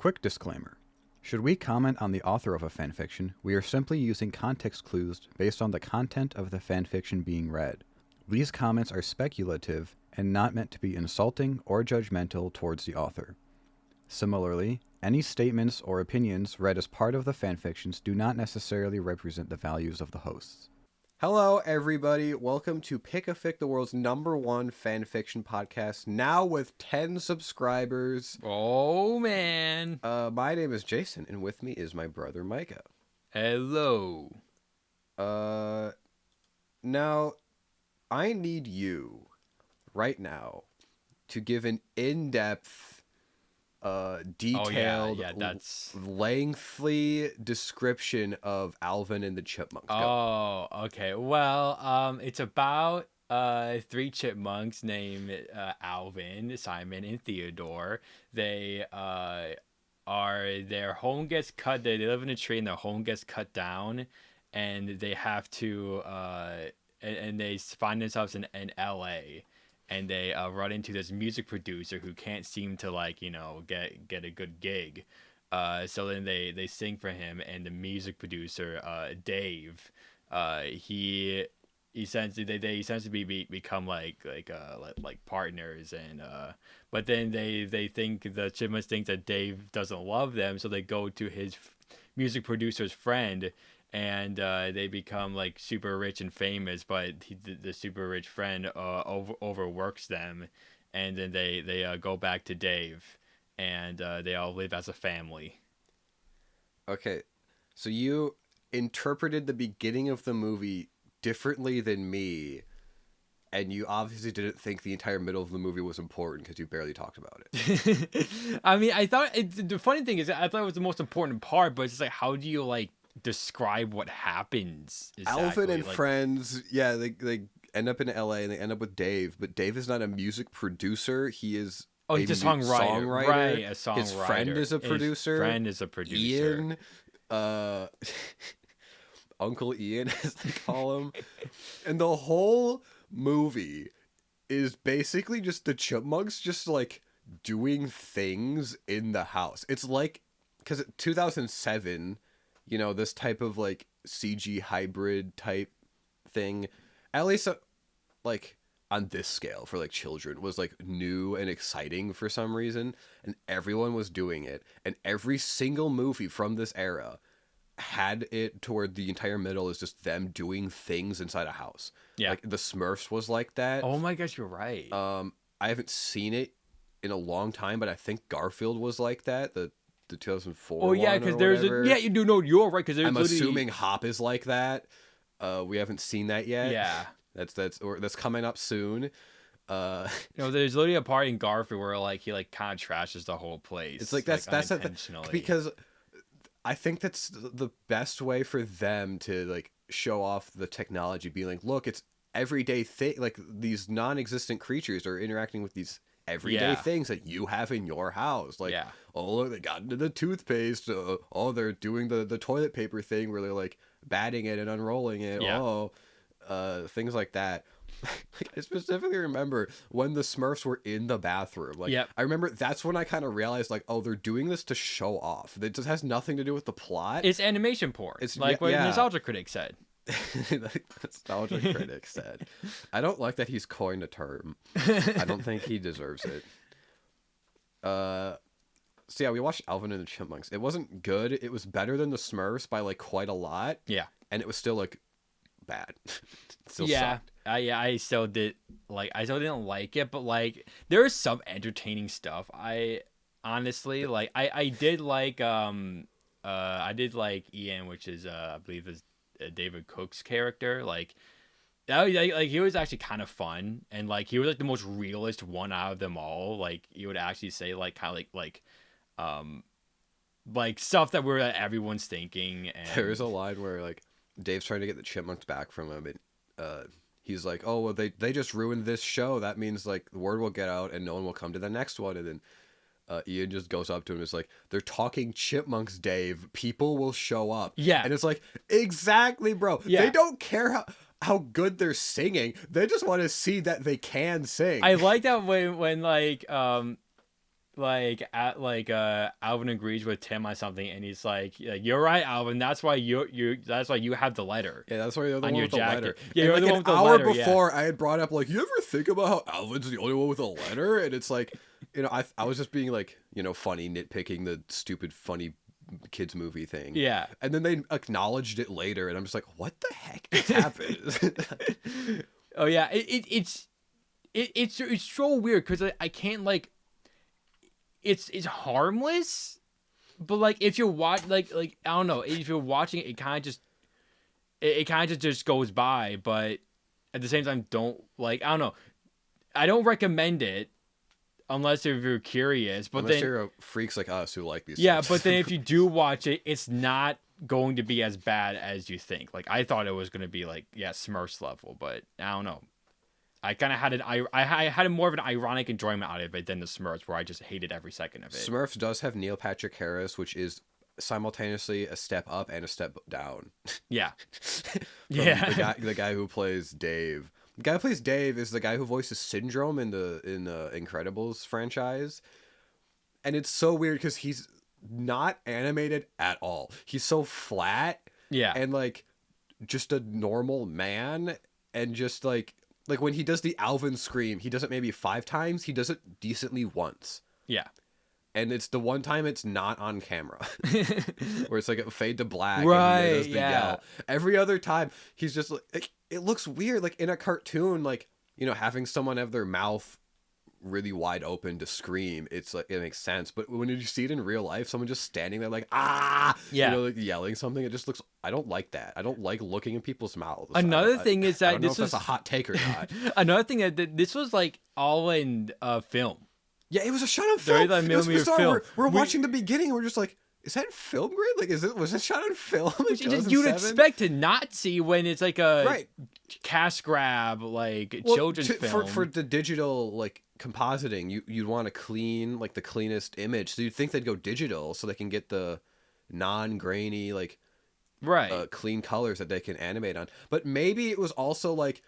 Quick disclaimer. Should we comment on the author of a fanfiction, we are simply using context clues based on the content of the fanfiction being read. These comments are speculative and not meant to be insulting or judgmental towards the author. Similarly, any statements or opinions read as part of the fanfictions do not necessarily represent the values of the hosts. Hello, everybody. Welcome to Pick a Fic, the world's #1 fanfiction podcast, now with 10 subscribers. Oh, man. My name is Jason, and with me is my brother, Micah. Hello. Now, I need you, right now, to give an in-depth, detailed, lengthy description of Alvin and the Chipmunks. Oh, okay. Well, it's about 3 chipmunks named Alvin, Simon, and Theodore. Their home gets cut. They live in a tree, and their home gets cut down, and they have to and they find themselves in LA. And they run into this music producer who can't seem to get a good gig. So then they sing for him, and the music producer Dave, they essentially become like partners, and but then they think the Chipmunks think that Dave doesn't love them, so they go to his music producer's friend. And they become like super rich and famous, but the super rich friend overworks them, and then they go back to Dave, and they all live as a family. Okay, so you interpreted the beginning of the movie differently than me, and you obviously didn't think the entire middle of the movie was important because you barely talked about it. I mean, I thought the funny thing is I thought it was the most important part, but it's just like, how do you describe what happens exactly? Alvin and friends, yeah, they end up in LA and they end up with Dave, but Dave is not a music producer. He is he's a songwriter. Right, a songwriter. His friend is a producer. Ian, Uncle Ian, as they call him. And the whole movie is basically just the Chipmunks just doing things in the house. It's like, because 2007, this type of CG hybrid type thing, at least on this scale for children, was new and exciting for some reason, and everyone was doing it, and every single movie from this era had it toward the entire middle is just them doing things inside a house. Yeah, the Smurfs was like that. Oh my gosh, you're right. I haven't seen it in a long time, but I think Garfield was like that. The 2004. Oh yeah, because there's you do know, you're right, because I'm assuming Hop is like that. We haven't seen that yet. Yeah, that's coming up soon. There's literally a part in Garfield where he kind of trashes the whole place. It's that's intentionally, because I think that's the best way for them to show off the technology, being look, it's everyday thing. These non-existent creatures are interacting with these everyday things that you have in your house. Oh, look, they got into the toothpaste. They're doing the toilet paper thing where they're batting it and unrolling it. Things like that. I specifically remember when the Smurfs were in the bathroom. I remember that's when I kind of realized they're doing this to show off. It just has nothing to do with the plot. It's animation porn. It's what Nostalgia Critic said. Nostalgia Critic said. I don't like that he's coined a term. I don't think he deserves it. So yeah, we watched Alvin and the Chipmunks. It wasn't good. It was better than the Smurfs by quite a lot. Yeah, and it was still bad. Still sucked. I still did I still didn't like it, but there is some entertaining stuff. I honestly I did Ian, which is I believe is David Cook's character. He was actually kind of fun, and he was the most realist one out of them all. You would actually say stuff that everyone's thinking. And there's a line where Dave's trying to get the Chipmunks back from him, and he's like, oh well, they just ruined this show, that means the word will get out and no one will come to the next one. And then Ian just goes up to him and is like, they're talking chipmunks, Dave. People will show up. Yeah. And it's exactly, bro. Yeah. They don't care how good they're singing. They just want to see that they can sing. I like that when Alvin agrees with Tim on something, and he's like, "You're right, Alvin. That's why that's why you have the letter." Yeah, that's why you're the on one your with the jacket. letter. Yeah, And you're like the one an with the hour letter, yeah. before, I had brought up like, you ever think about how Alvin's the only one with a letter? And it's like, I was just being like, funny, nitpicking the stupid, funny kids movie thing. Yeah. And then they acknowledged it later, and I'm just like, what the heck just happened? Oh yeah, it's so weird because I can't like. It's harmless, but like if you watch like I don't know, if you're watching it, it kind of just goes by. But at the same time, don't I don't know. I don't recommend it unless if you're curious. But Unless then you're freaks like us who like these. yeah, types. but then if you do watch it, it's not going to be as bad as you think. Like I thought it was going to be like Smurfs level, but I don't know. I kind of had I had more of an ironic enjoyment out of it than the Smurfs, where I just hated every second of it. Smurfs does have Neil Patrick Harris, which is simultaneously a step up and a step down. Yeah, yeah. The guy who plays Dave. The guy who plays Dave is the guy who voices Syndrome in the Incredibles franchise, and it's so weird because he's not animated at all. He's so flat. Yeah, and like just a normal man, and just like when he does the Alvin scream, he does it maybe 5 times. He does it decently once. Yeah. And it's the one time it's not on camera, where it's like a fade to black. Right. And he does the Yeah. yell. Every other time, he's just like, it looks weird. Like in a cartoon, like, having someone have their mouth really wide open to scream, it's like, it makes sense. But when you see it in real life, someone just standing there like, ah, yeah, like yelling something, it just looks, I don't like that. I don't like looking in people's mouths. Another thing is that I don't know this if that's a hot take or not. Another thing that this was like all in film. Yeah, it was a shot on film. 35 It was millimeter bizarre. film. We're watching the beginning, and we're just like, is that film grade? Like, was it shot on film in You'd 2007? expect to not see when it's like a Right. cash grab, like Well, children's film. For the digital, like, compositing, you'd want to clean, like, the cleanest image. So you'd think they'd go digital so they can get the non-grainy, like, right. clean colors that they can animate on. But maybe it was also like,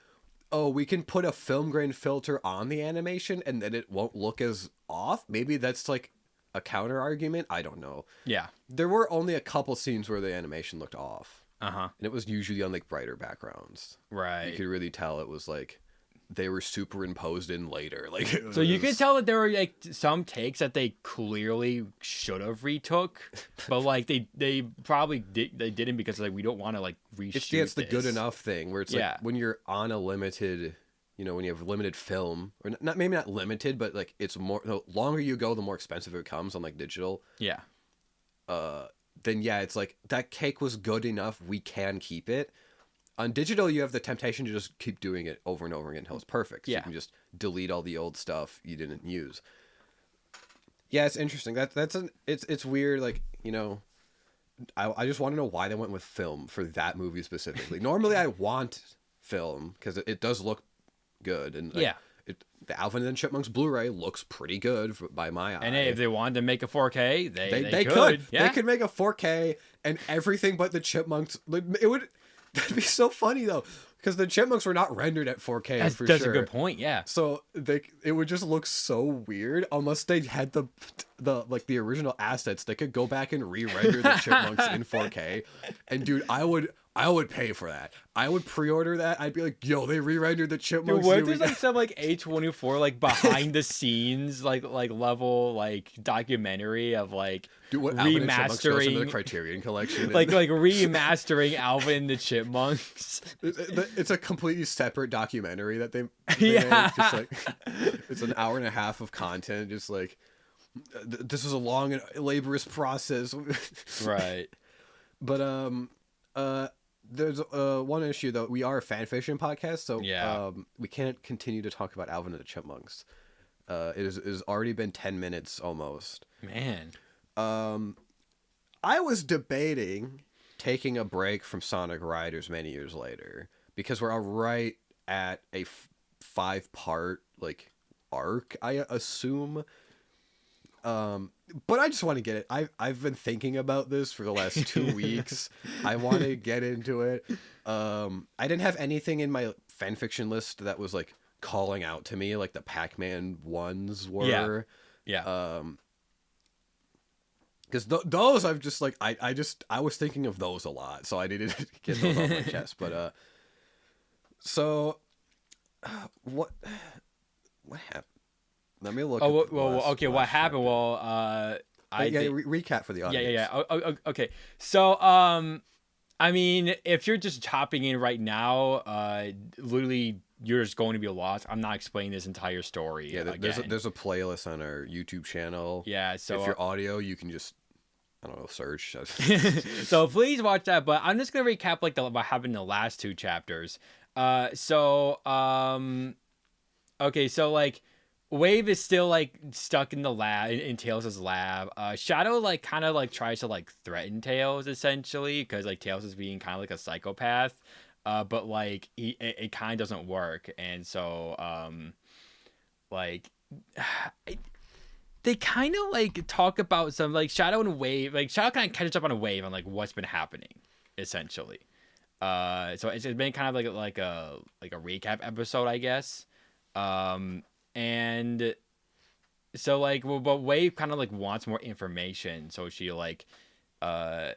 oh, we can put a film grain filter on the animation and then it won't look as off. Maybe that's like a counter argument. I don't know. Yeah. There were only a couple scenes where the animation looked off. Uh-huh. And it was usually on like brighter backgrounds. Right. You could really tell it was like they were superimposed in later. Like, so you could tell that there were like some takes that they clearly should have retook, but like they probably didn't because like we don't want to like reshoot. It's the good enough thing where it's Yeah. like when you're on a limited, when you have limited film, or not, maybe not limited, but like it's more, the longer you go, the more expensive it becomes on like digital. Yeah. Then yeah, it's like that cake was good enough, we can keep it. On digital, you have the temptation to just keep doing it over and over again until it's perfect. So Yeah. you can just delete all the old stuff you didn't use. Yeah, it's interesting. It's weird. Like, I just want to know why they went with film for that movie specifically. Normally, I want film because it does look good, and like, Yeah. the Alvin and the Chipmunks Blu-ray looks pretty good by my eye. And hey, if they wanted to make a 4K, they could. Yeah. They could make a 4K and everything but the Chipmunks. Like, that'd be so funny though, because the Chipmunks were not rendered at 4K. That's for a sure. good point. Yeah. So it would just look so weird unless they had the original assets. They could go back and re-render the Chipmunks in 4K. And dude, I would pay for that. I would pre-order that. I'd be like, yo, they re-rendered the Dude, Chipmunks. what if there's like some like A24 like behind the scenes like level like documentary of like Dude, what Alvin and Chipmunks goes into the remastering Criterion Collection. like remastering Alvin and the Chipmunks. It's a completely separate documentary that they Yeah. made. Just like it's an hour and a half of content. Just like this was a long and laborious process. Right. But there's one issue though. We are a fan fiction podcast, so Yeah. we can't continue to talk about Alvin and the Chipmunks. It has already been 10 minutes almost. Man. I was debating taking a break from Sonic Riders many years later because we're right at a 5-part like arc, I assume. But I just want to get it. I've been thinking about this for the last 2 weeks. I want to get into it. I didn't have anything in my fanfiction list that was like calling out to me like the Pac-Man ones were. Yeah. Yeah. Because those I've just like I was thinking of those a lot, so I needed to get those off my chest. But so what happened? Let me look. Okay. What happened? Chapter. Well, Recap for the audience. Yeah. Okay. So, I mean, if you're just hopping in right now, literally, you're just going to be lost. I'm not explaining this entire story. Yeah, there's a playlist on our YouTube channel. Yeah, so if you're audio, you can just search. So please watch that. But I'm just gonna recap like what happened in the last 2 chapters. Okay, so like Wave is still like stuck in the lab in Tails' lab. Shadow like kind of like tries to like threaten Tails essentially because like Tails is being kind of like a psychopath. But like it kind of doesn't work, and so like they kind of like talk about some like Shadow and Wave, like Shadow kind of catches up on a Wave on like what's been happening essentially. So it's been kind of like a recap episode, I guess. And so like but Wave kind of like wants more information, so she like okay,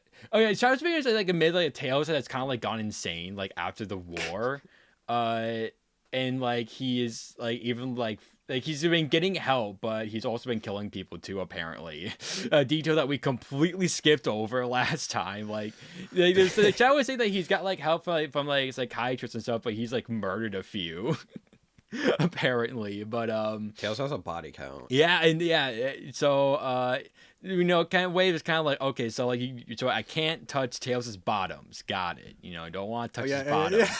Shadow's being like amid like a Tails that's kind of like gone insane like after the war, and like he is like even like he's been getting help, but he's also been killing people too apparently. A detail that we completely skipped over last time. Like the Shadow was saying that he's got like help from like psychiatrists and stuff, but he's like murdered a few. Apparently, but Tails has a body count. Yeah, and so kind of Wave is kind of like, okay, so like so I can't touch Tails' bottoms. Got it. I don't want to touch his bottoms. Yeah.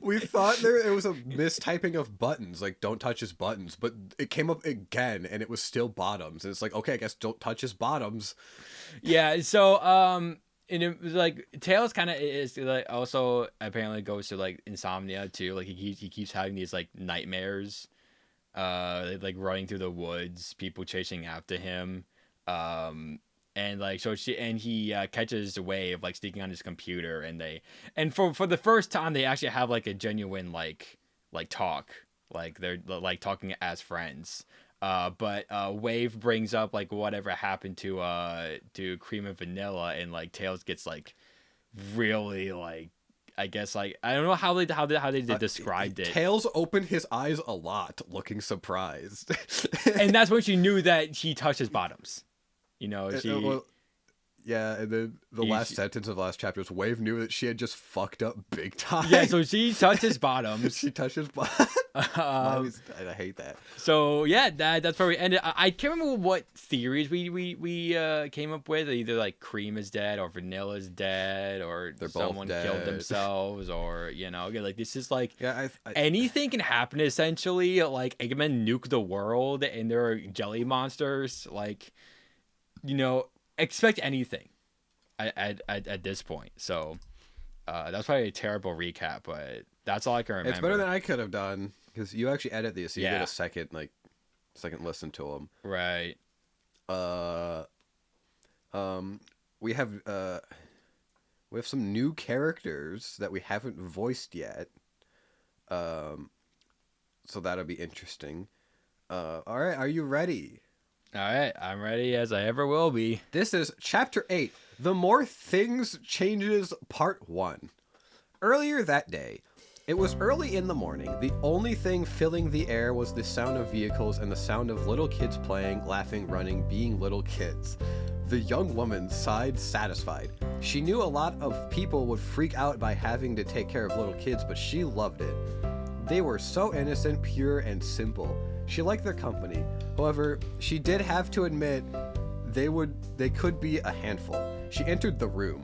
We thought it was a mistyping of buttons, like don't touch his buttons, but it came up again and it was still bottoms, and it's like, okay, I guess don't touch his bottoms. Yeah, so and it was like Tails kind of is like also apparently goes to like insomnia too. Like he keeps having these like nightmares, like running through the woods, people chasing after him, and like he catches Wave like sneaking on his computer, and for the first time they actually have like a genuine like talk, like they're like talking as friends. But Wave brings up like whatever happened to Cream and Vanilla, and like Tails gets like really like, I guess like I don't know how they described it. Tails opened his eyes a lot, looking surprised, and that's when she knew that he touched his bottoms. Yeah, and then the last sentence of the last chapter was Wave knew that she had just fucked up big time. Yeah, so she touched his bottoms. She touched his bottom. I hate that. So yeah, that's where we ended. I can't remember what theories we came up with. Either like Cream is dead, or Vanilla's dead, or someone killed themselves, or like this is like anything can happen essentially. Like Eggman nuked the world, and there are jelly monsters. Like expect anything at this point. So that's probably a terrible recap, but that's all I can remember. It's better than I could have done because you actually edit these, so you get a second listen to them. Right. We have some new characters that we haven't voiced yet. So that'll be interesting. All right, are you ready? All right, I'm ready as I ever will be. This is Chapter 8, The More Things Changes, Part 1. Earlier that day, it was early in the morning. The only thing filling the air was the sound of vehicles and the sound of little kids playing, laughing, running, being little kids. The young woman sighed, satisfied. She knew a lot of people would freak out by having to take care of little kids, but she loved it. They were so innocent, pure, and simple. She liked their company. However, she did have to admit they could be a handful. She entered the room.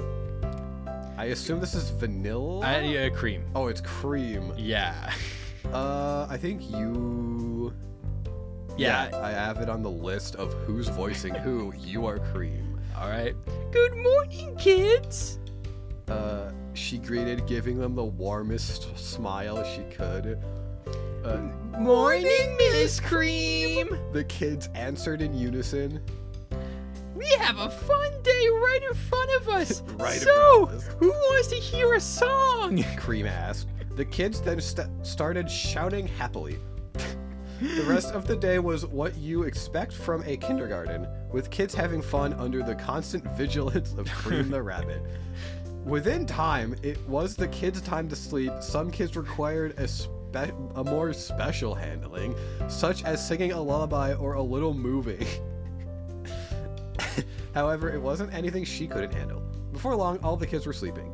I assume this is Vanilla? Cream. Oh, it's Cream. Yeah. I think you... Yeah. I have it on the list of who's voicing who. You are Cream. All right. Good morning, kids. She greeted, giving them the warmest smile she could. Morning, Miss Cream. The kids answered in unison. We have a fun day right in front of us. Front who wants to hear a song? Cream asked. The kids then started shouting happily. The rest of the day was what you expect from a kindergarten, with kids having fun under the constant vigilance of Cream the rabbit. Within time, it was the kids' time to sleep. Some kids required a more special handling, such as singing a lullaby or a little moving. However, it wasn't anything she couldn't handle. Before long, all the kids were sleeping.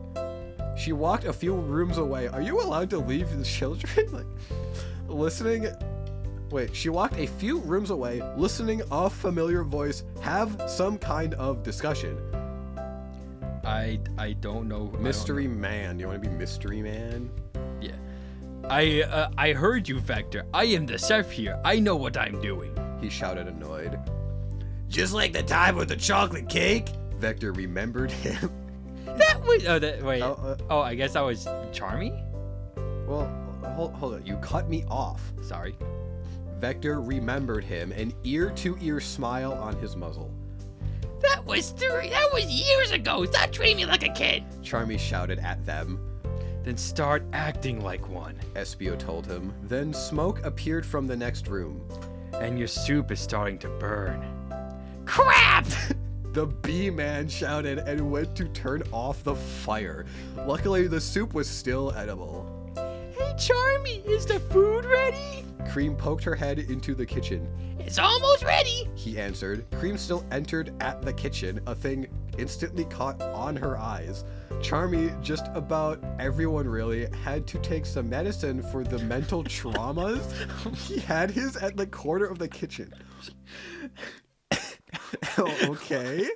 She walked a few rooms away. Are you allowed to leave the children? She walked a few rooms away, listening a familiar voice have some kind of discussion. I don't know. Mystery Man. You want to be Mystery Man? Yeah. I heard you, Vector. I am the chef here. I know what I'm doing. He shouted, annoyed. Just like the time with the chocolate cake? Vector remembered him. That was... I guess that was Charmy? Well, hold on. You cut me off. Sorry. Vector remembered him, an ear-to-ear smile on his muzzle. That was years ago. Stop treating me like a kid. Charmy shouted at them. Then start acting like one. Espio told him. Then smoke appeared from the next room. And your soup is starting to burn. Crap! The bee-man shouted and went to turn off the fire. Luckily, the soup was still edible. Hey, Charmy, is the food ready? Cream poked her head into the kitchen. It's almost ready, he answered. Cream still entered at the kitchen, a thing instantly caught on her eyes. Charmy, just about everyone really, had to take some medicine for the mental traumas. He had his at the corner of the kitchen. Okay.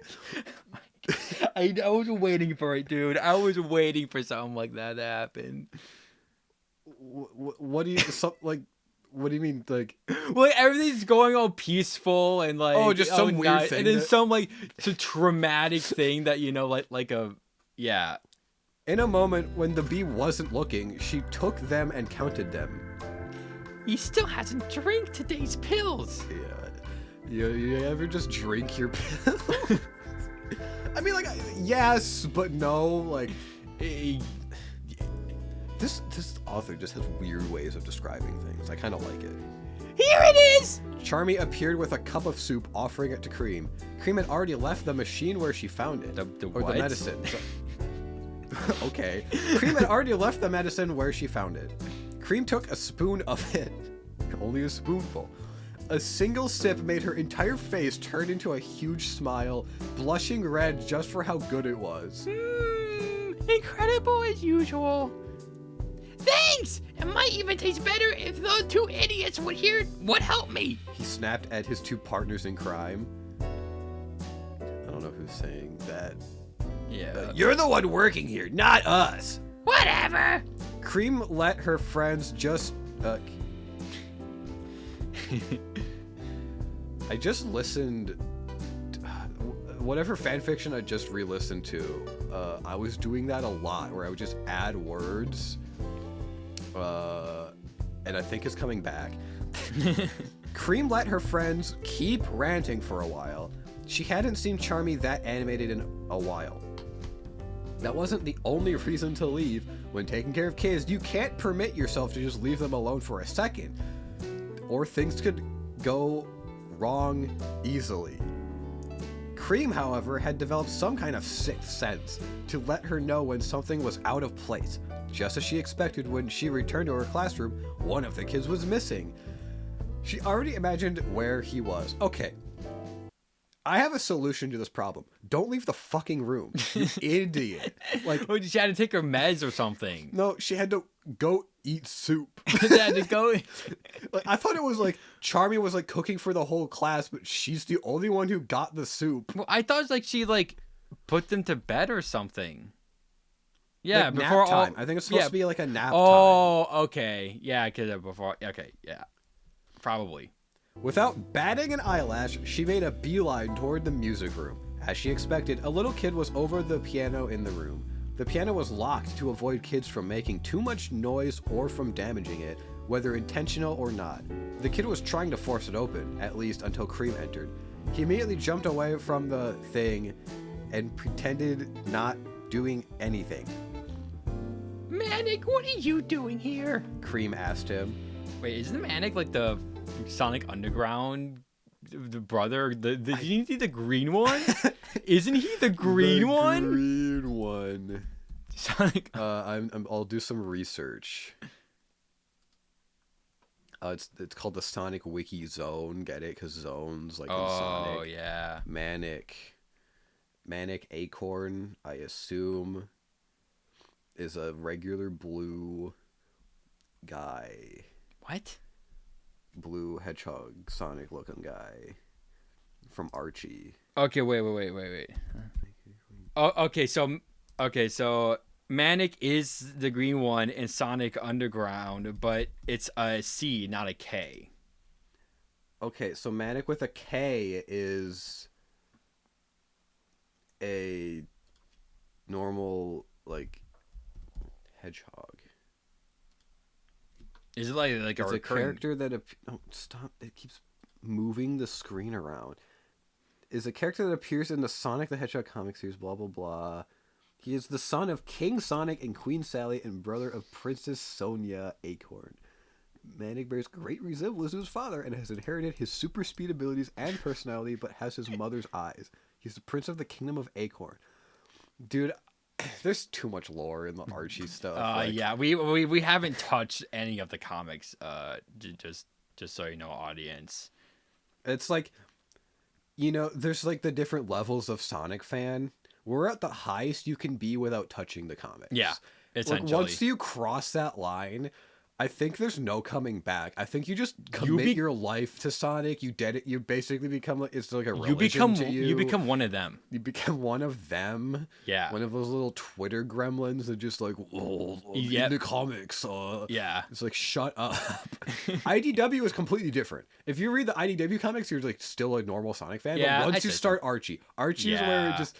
I was waiting for it, dude. I was waiting for something like that to happen. What do you mean, like? Well, everything's going all peaceful and like just some weird thing, and then some like it's a traumatic thing that yeah. In a moment when the bee wasn't looking, she took them and counted them. He still hasn't drank today's pills. Yeah. You ever just drink your pills? I mean, like, yes, but no. Like, this author just has weird ways of describing things. I kind of like it. Here it is! Charmy appeared with a cup of soup, offering it to Cream. Cream had already left the machine where she found it. The or what? the medicine. Okay. Cream had already left the medicine where she found it. Cream took a spoon of it. Only a spoonful. A single sip made her entire face turn into a huge smile, blushing red just for how good it was. Incredible as usual. Thanks! It might even taste better if those two idiots would help me. He snapped at his two partners in crime. I don't know who's saying that. Yeah. You're the one working here, not us. Whatever. Cream let her friends just... I just listened... whatever fanfiction I just re-listened to, I was doing that a lot, where I would just add words... and I think it's coming back. Cream let her friends keep ranting for a while. She hadn't seen Charmy that animated in a while. That wasn't the only reason to leave. When taking care of kids, you can't permit yourself to just leave them alone for a second, or things could go wrong easily. Cream, however, had developed some kind of sixth sense to let her know when something was out of place. Just as she expected, when she returned to her classroom, one of the kids was missing. She already imagined where he was. Okay. I have a solution to this problem. Don't leave the fucking room, you idiot. Like, she had to take her meds or something. No, she had to go eat soup. She had to go. Like, I thought it was like Charmy was like cooking for the whole class, but she's the only one who got the soup. Well, I thought it was like she like put them to bed or something. Yeah, like before nap time. all, I think it's supposed to be like a nap time. Oh, okay. Yeah, because before. Okay, yeah, probably. Without batting an eyelash, she made a beeline toward the music room. As she expected, a little kid was over the piano in the room. The piano was locked to avoid kids from making too much noise or from damaging it, whether intentional or not. The kid was trying to force it open, at least until Cream entered. He immediately jumped away from the thing and pretended not doing anything. Manic, what are you doing here? Cream asked him. Wait, isn't Manic like the Sonic Underground, the brother, did you see the green one? Isn't he the green one? Green one. Sonic. I'll do some research. It's called the Sonic Wiki Zone. Get it? Because zones like in Sonic. Oh yeah. Manic Acorn, I assume, is a regular blue guy. What? Blue hedgehog Sonic looking guy from Archie. Okay, wait. Oh, okay, so Manic is the green one in Sonic Underground, but it's a C, not a K. Okay, so Manic with a K is a normal, like, hedgehog. Is it like It's a a recurring... character that... Oh, stop. It keeps moving the screen around. Is a character that appears in the Sonic the Hedgehog comic series, blah, blah, blah. He is the son of King Sonic and Queen Sally and brother of Princess Sonia Acorn. Manic bears great resemblance to his father and has inherited his super speed abilities and personality, but has his mother's eyes. He's the prince of the kingdom of Acorn. Dude, there's too much lore in the Archie stuff. Yeah, we haven't touched any of the comics. Just so you know, audience. It's like, you know, there's like the different levels of Sonic fan. We're at the highest you can be without touching the comics. Yeah, essentially. Like, once you cross that line, I think there's no coming back. I think you just commit your life to Sonic. You did it. You basically become like, it's like a religion to you. You become one of them. You become one of them. Yeah. One of those little Twitter gremlins that just like, oh, in the comics. Yeah. It's like, shut up. IDW is completely different. If you read the IDW comics, you're like still a normal Sonic fan. Yeah, but once you start Archie is where it just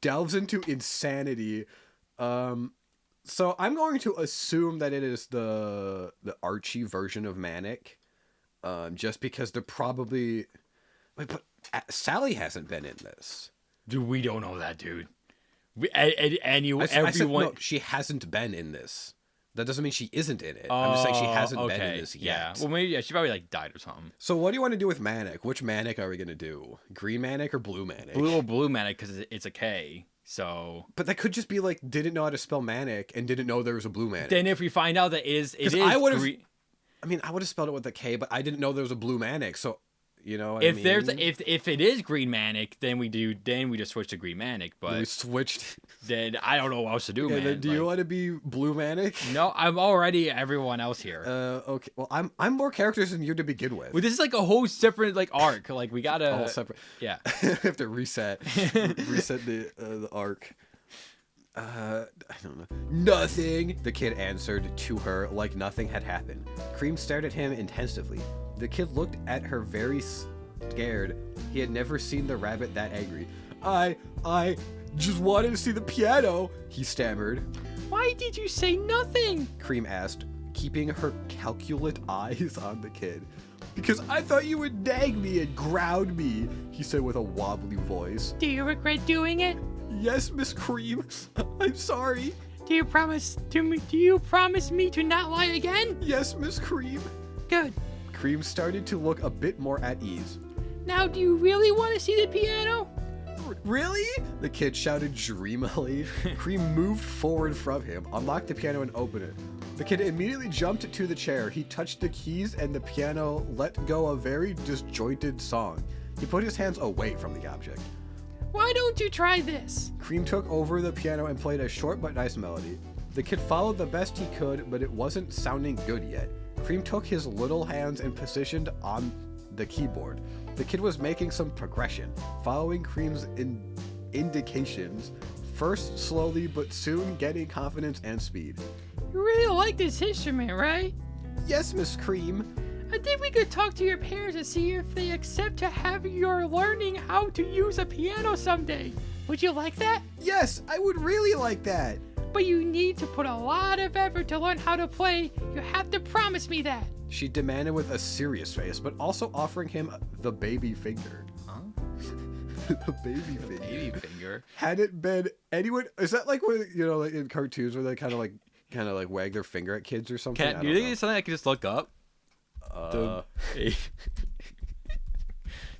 delves into insanity. So I'm going to assume that it is the Archie version of Manic, just because they're probably... Wait, but Sally hasn't been in this. Dude, we don't know that, dude. No, she hasn't been in this. That doesn't mean she isn't in it. I'm just saying she hasn't been in this yet. Yeah. Well, maybe she probably like died or something. So what do you want to do with Manic? Which Manic are we going to do? Green Manic or Blue Manic? Blue Manic, because it's a K. So, but that could just be like didn't know how to spell Manic and didn't know there was a Blue Manic. Then if we find out that it is I would have spelled it with a K, but I didn't know there was a Blue Manic. So, you know what I mean? If it is Green Manic, then we just switch to Green Manic. But we switched. Then I don't know what else to do, man. Then do you want to be Blue Manic? No, I'm already everyone else here. Okay. Well, I'm more characters than you to begin with. Well, this is like a whole separate like arc. Like we gotta all separate. Yeah. We have to reset the arc. I don't know. Nothing. The kid answered to her like nothing had happened. Cream stared at him intensively. The kid looked at her very scared. He had never seen the rabbit that angry. I just wanted to see the piano, he stammered. Why did you say nothing? Cream asked, keeping her calculate eyes on the kid. Because I thought you would nag me and ground me, he said with a wobbly voice. Do you regret doing it? Yes, Miss Cream. I'm sorry. Do you promise me to not lie again? Yes, Miss Cream. Good. Cream started to look a bit more at ease. Now, do you really want to see the piano? Really? The kid shouted dreamily. Cream moved forward from him, unlocked the piano, and opened it. The kid immediately jumped to the chair. He touched the keys, and the piano let go a very disjointed song. He put his hands away from the object. Why don't you try this? Cream took over the piano and played a short but nice melody. The kid followed the best he could, but it wasn't sounding good yet. Cream took his little hands and positioned on the keyboard. The kid was making some progression, following Cream's indications, first slowly but soon getting confidence and speed. You really like this instrument, right? Yes, Miss Cream. I think we could talk to your parents and see if they accept to have your learning how to use a piano someday. Would you like that? Yes, I would really like that. But you need to put a lot of effort to learn how to play. You have to promise me that. She demanded with a serious face, but also offering him the baby finger. Huh? The baby finger. Baby finger? Had it been anyone... Is that like when, you know, like in cartoons where they kind of like wag their finger at kids or something? Do you think it's something I can just look up? The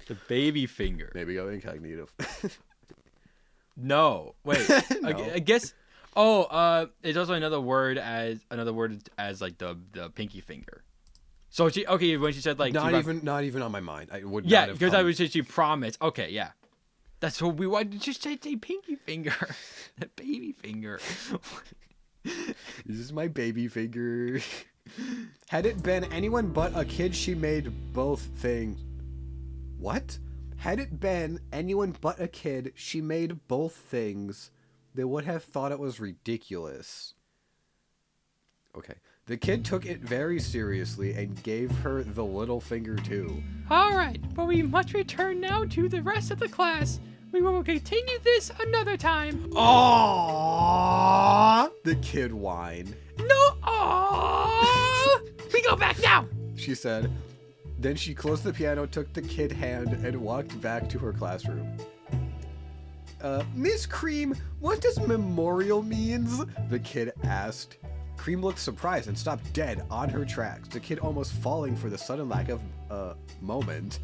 the baby finger. Maybe go incognito. No, wait. No. I guess. Oh, it's also another word as like the pinky finger. So when she said like not even on my mind. I would. Yeah, not have because I come- was just she promised. Okay, yeah. That's what we wanted. Just say pinky finger, the baby finger. This is my baby finger. Had it been anyone but a kid, she made both things. What? Had it been anyone but a kid, she made both things. They would have thought it was ridiculous. Okay. The kid took it very seriously and gave her the little finger too. All right, but we must return now to the rest of the class. We will continue this another time. Aww! The kid whined. No, aww! We go back now. She said. Then she closed the piano, took the kid hand, and walked back to her classroom. Miss Cream, what does memorial means? The kid asked. Cream looked surprised and stopped dead on her tracks, the kid almost falling for the sudden lack of, moment.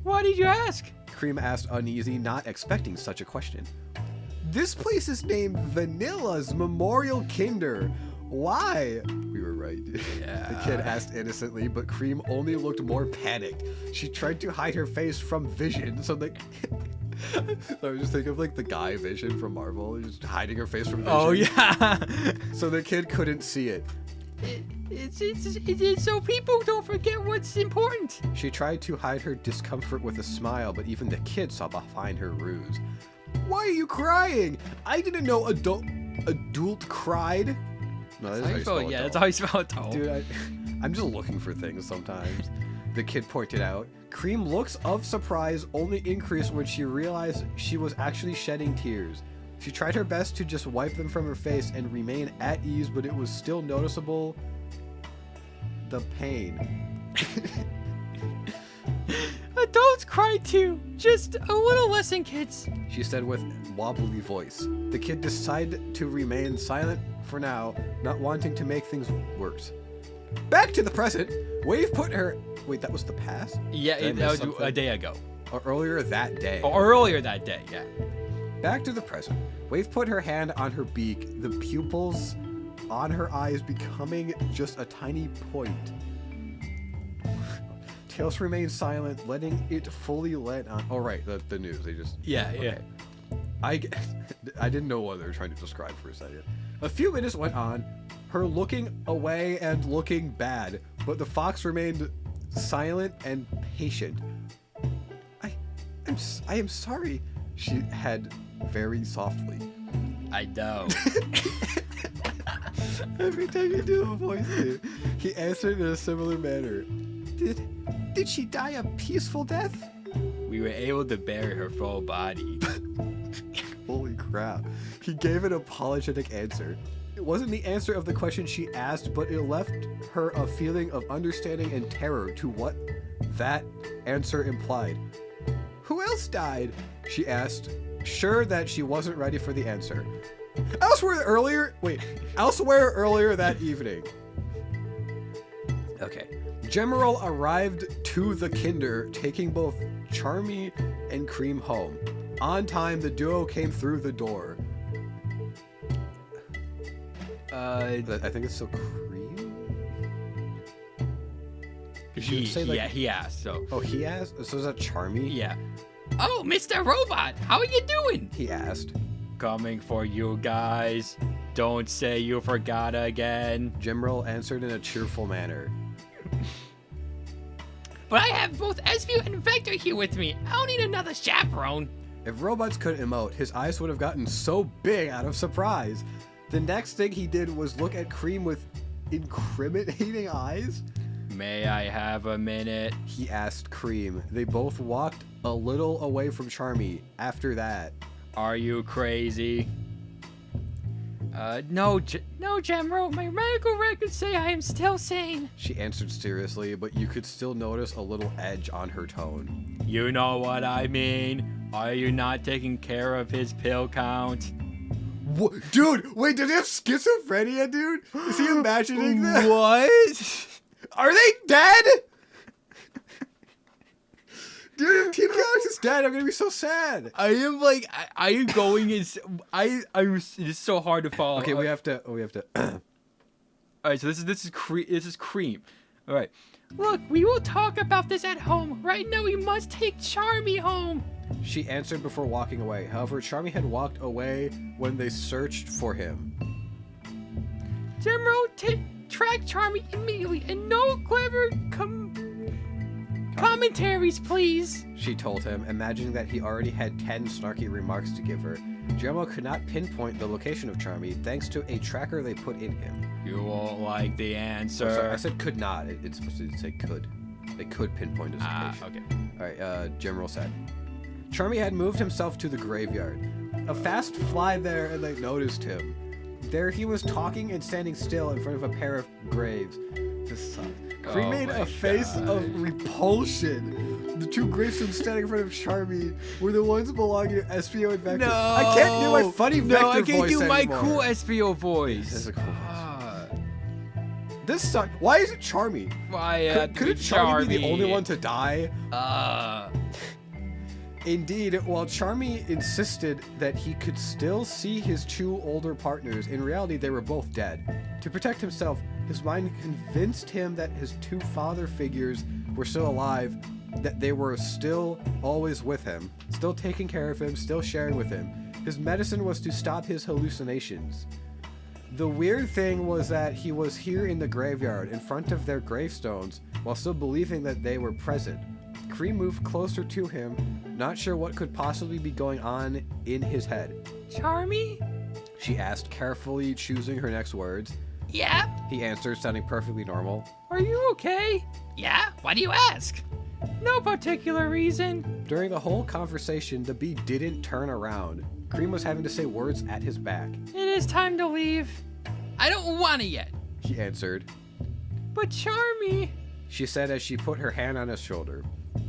Why did you ask? Cream asked uneasy, not expecting such a question. This place is named Vanilla's Memorial Kinder. Why? We were right. Yeah. The kid asked innocently, but Cream only looked more panicked. She tried to hide her face from Vision, so the... I was just thinking of like the guy Vision from Marvel, just hiding her face from Vision. Oh yeah. So the kid couldn't see it. It's so people don't forget what's important. She tried to hide her discomfort with a smile, but even the kid saw behind her ruse. Why are you crying? I didn't know adult cried. No, that's how you spell Yeah, adult. that's how you spell adult. Dude, I'm just looking for things sometimes. The kid pointed out. Cream looks of surprise only increased when she realized she was actually shedding tears. She tried her best to just wipe them from her face and remain at ease, but it was still noticeable. The pain. Adults cry too, just a little less than kids. She said with wobbly voice. The kid decided to remain silent for now, not wanting to make things worse. Back to the present. Wave put her... Wait, that was the past? Yeah, Did I that miss was something? a day ago. Or earlier that day. Or earlier that day, yeah. Back to the present. Wave put her hand on her beak, the pupils on her eyes becoming just a tiny point. Tails remained silent, letting it fully let on... Oh, right, the news. They just... Yeah, Okay. I didn't know what they were trying to describe for a second. A few minutes went on, her looking away and looking bad, but the fox remained silent and patient. I am sorry, she had very softly. I know. Every time you do a voice, dude, he answered in a similar manner. Did she die a peaceful death? We were able to bury her full body. Holy crap. He gave an apologetic answer. It wasn't the answer of the question she asked, but it left her a feeling of understanding and terror to what that answer implied. Who else died? She asked, sure that she wasn't ready for the answer. Elsewhere earlier that evening. Okay. General arrived to the Kinder, taking both Charmy and Cream home. On time, the duo came through the door. I think it's still Cream? He asked, so. Oh, he asked? So is that Charmy? Yeah. Oh, Mr. Robot, how are you doing? He asked. Coming for you guys. Don't say you forgot again. General answered in a cheerful manner. But I have both Esview and Vector here with me. I don't need another chaperone. If robots could emote, his eyes would have gotten so big out of surprise. The next thing he did was look at Cream with incriminating eyes. May I have a minute? He asked Cream. They both walked a little away from Charmy after that. Are you crazy? No, General. My medical records say I am still sane. She answered seriously, but you could still notice a little edge on her tone. You know what I mean. Are you not taking care of his pill count? What? Dude, wait, does he have schizophrenia, dude? Is he imagining that? What? Are they dead? Dude, if Team Galaxy is dead, I'm gonna be so sad. I am like, I am going is, it's so hard to follow. Okay, we have to. All right, so this is Cream. All right. Look, we will talk about this at home. Right now, we must take Charmy home. She answered before walking away. However, Charmy had walked away when they searched for him. General, track Charmy immediately, and no clever commentaries, please. She told him, imagining that he already had 10 snarky remarks to give her. Gemma could not pinpoint the location of Charmy thanks to a tracker they put in him. You won't like the answer. Oh, sorry, I said could not. It's supposed to say could. They could pinpoint his location. Okay. Alright, General said. Charmy had moved himself to the graveyard. A fast fly there and they noticed him. There he was talking and standing still in front of a pair of graves. This sucks. Cream made a face of repulsion. The two gravestones standing in front of Charmy were the ones belonging to SPO and Vector. No, I can't do my funny Vector voice I can't do my anymore. cool SPO voice. This is a cool voice. This sucks. Why is it Charmy? Why Could Charmy be the only one to die? Indeed, while Charmy insisted that he could still see his two older partners, in reality they were both dead. To protect himself, his mind convinced him that his two father figures were still alive, that they were still always with him, still taking care of him, still sharing with him. His medicine was to stop his hallucinations. The weird thing was that he was here in the graveyard, in front of their gravestones, while still believing that they were present. Cream moved closer to him, not sure what could possibly be going on in his head. Charmy? She asked, carefully choosing her next words. Yeah? He answered, sounding perfectly normal. Are you okay? Yeah? Why do you ask? No particular reason. During the whole conversation, the bee didn't turn around. Cream was having to say words at his back. It is time to leave. I don't want it yet. He answered. But Charmy... She said as she put her hand on his shoulder.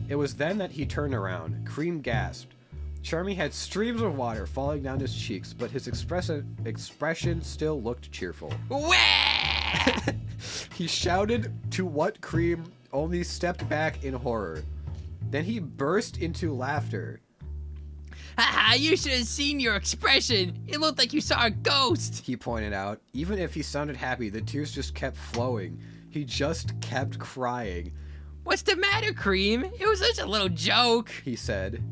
It was then that he turned around. Cream gasped. Charmy had streams of water falling down his cheeks, but his expression still looked cheerful. He shouted to what Cream only stepped back in horror. Then he burst into laughter. Haha, you should have seen your expression. It looked like you saw a ghost. He pointed out. Even if he sounded happy, the tears just kept flowing. He just kept crying. What's the matter, Cream? It was just a little joke. He said.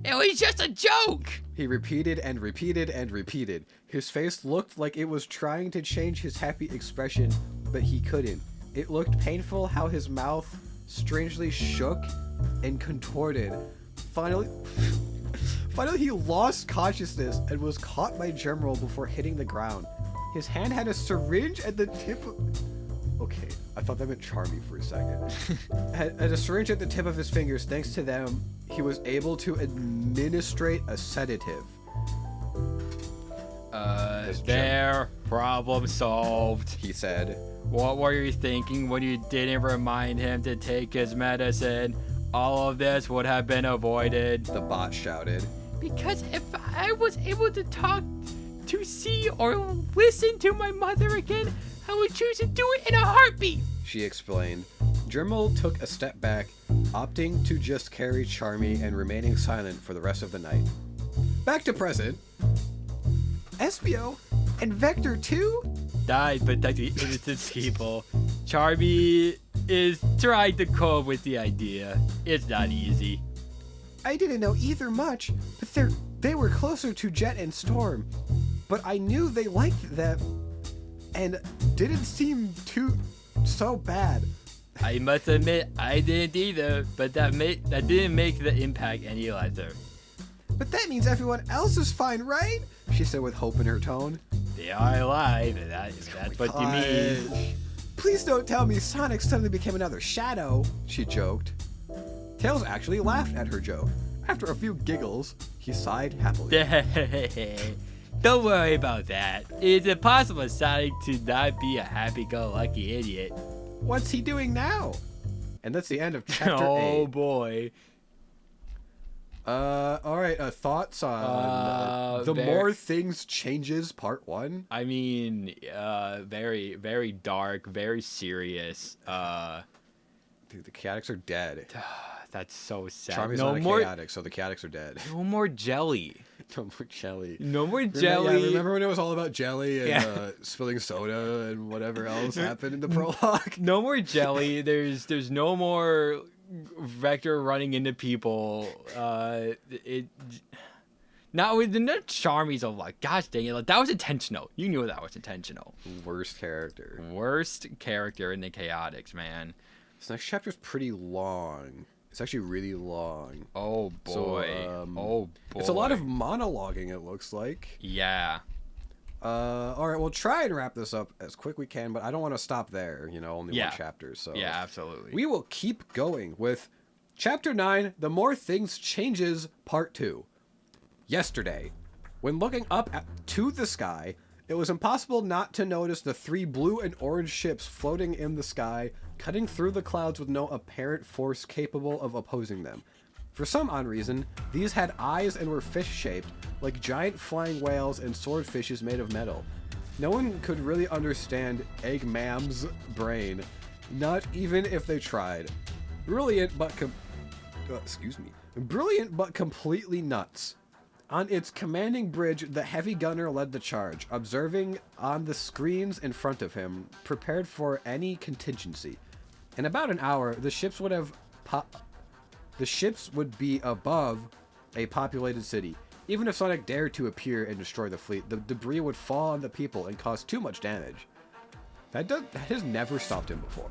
It was just a joke. He repeated and repeated and repeated. His face looked like it was trying to change his happy expression, but he couldn't. It looked painful how his mouth strangely shook and contorted. Finally, he lost consciousness and was caught by General before hitting the ground. His hand had a syringe at the tip of... Okay, I thought that meant Charmy for a second. Had a syringe at the tip of his fingers. Thanks to them, he was able to administrate a sedative. There, problem solved. He said. What were you thinking when you didn't remind him to take his medicine? All of this would have been avoided. The bot shouted. Because if I was able to talk, to see, or listen to my mother again, I would choose to do it in a heartbeat. She explained. Dremel took a step back, opting to just carry Charmy and remaining silent for the rest of the night. Back to present. SBO and Vector 2 died protecting innocent people. Charmy is trying to cope with the idea. It's not easy. I didn't know either much, but they were closer to Jet and Storm. But I knew they liked them and didn't seem so bad. I must admit, I didn't either, but that didn't make the impact any lesser. But that means everyone else is fine, right? She said with hope in her tone. They are alive, and that's what you mean. Please don't tell me Sonic suddenly became another shadow, she joked. Tails actually laughed at her joke. After a few giggles, he sighed happily. Don't worry about that. It's impossible for Sonic to not be a happy-go-lucky idiot. What's he doing now? And that's the end of chapter 8. Oh boy. All right. Thoughts on The More Things Changes Part 1? I mean, very, very dark, very serious. Dude, the chaotics are dead. That's so sad. Charmy's no not more, a chaotic, so the chaotics are dead. no more jelly. No more jelly. No more jelly. Yeah, remember when it was all about jelly and spilling soda and whatever else happened in the prologue? No more jelly. There's no more Vector running into people. Now with the Charmy's a lot. Gosh dang it! Like, that was intentional. You knew that was intentional. Worst character. Worst character in the Chaotix, man. This next chapter's pretty long. It's actually really long. Oh boy. So, oh boy. It's a lot of monologuing, it looks like. Yeah. All right, we'll try and wrap this up as quick we can, but I don't want to stop there. Only Yeah. one chapter. So Yeah, absolutely. we will keep going with Chapter 9, The More Things Changes, Part 2. Yesterday, when looking up to the sky, it was impossible not to notice the 3 blue and orange ships floating in the sky, cutting through the clouds with no apparent force capable of opposing them. For some odd reason, these had eyes and were fish-shaped, like giant flying whales and swordfishes made of metal. No one could really understand Eggman's brain, not even if they tried. Brilliant, but completely nuts. On its commanding bridge, the heavy gunner led the charge, observing on the screens in front of him, prepared for any contingency. In about an hour, the ships would be above a populated city. Even if Sonic dared to appear and destroy the fleet, the debris would fall on the people and cause too much damage. That has never stopped him before.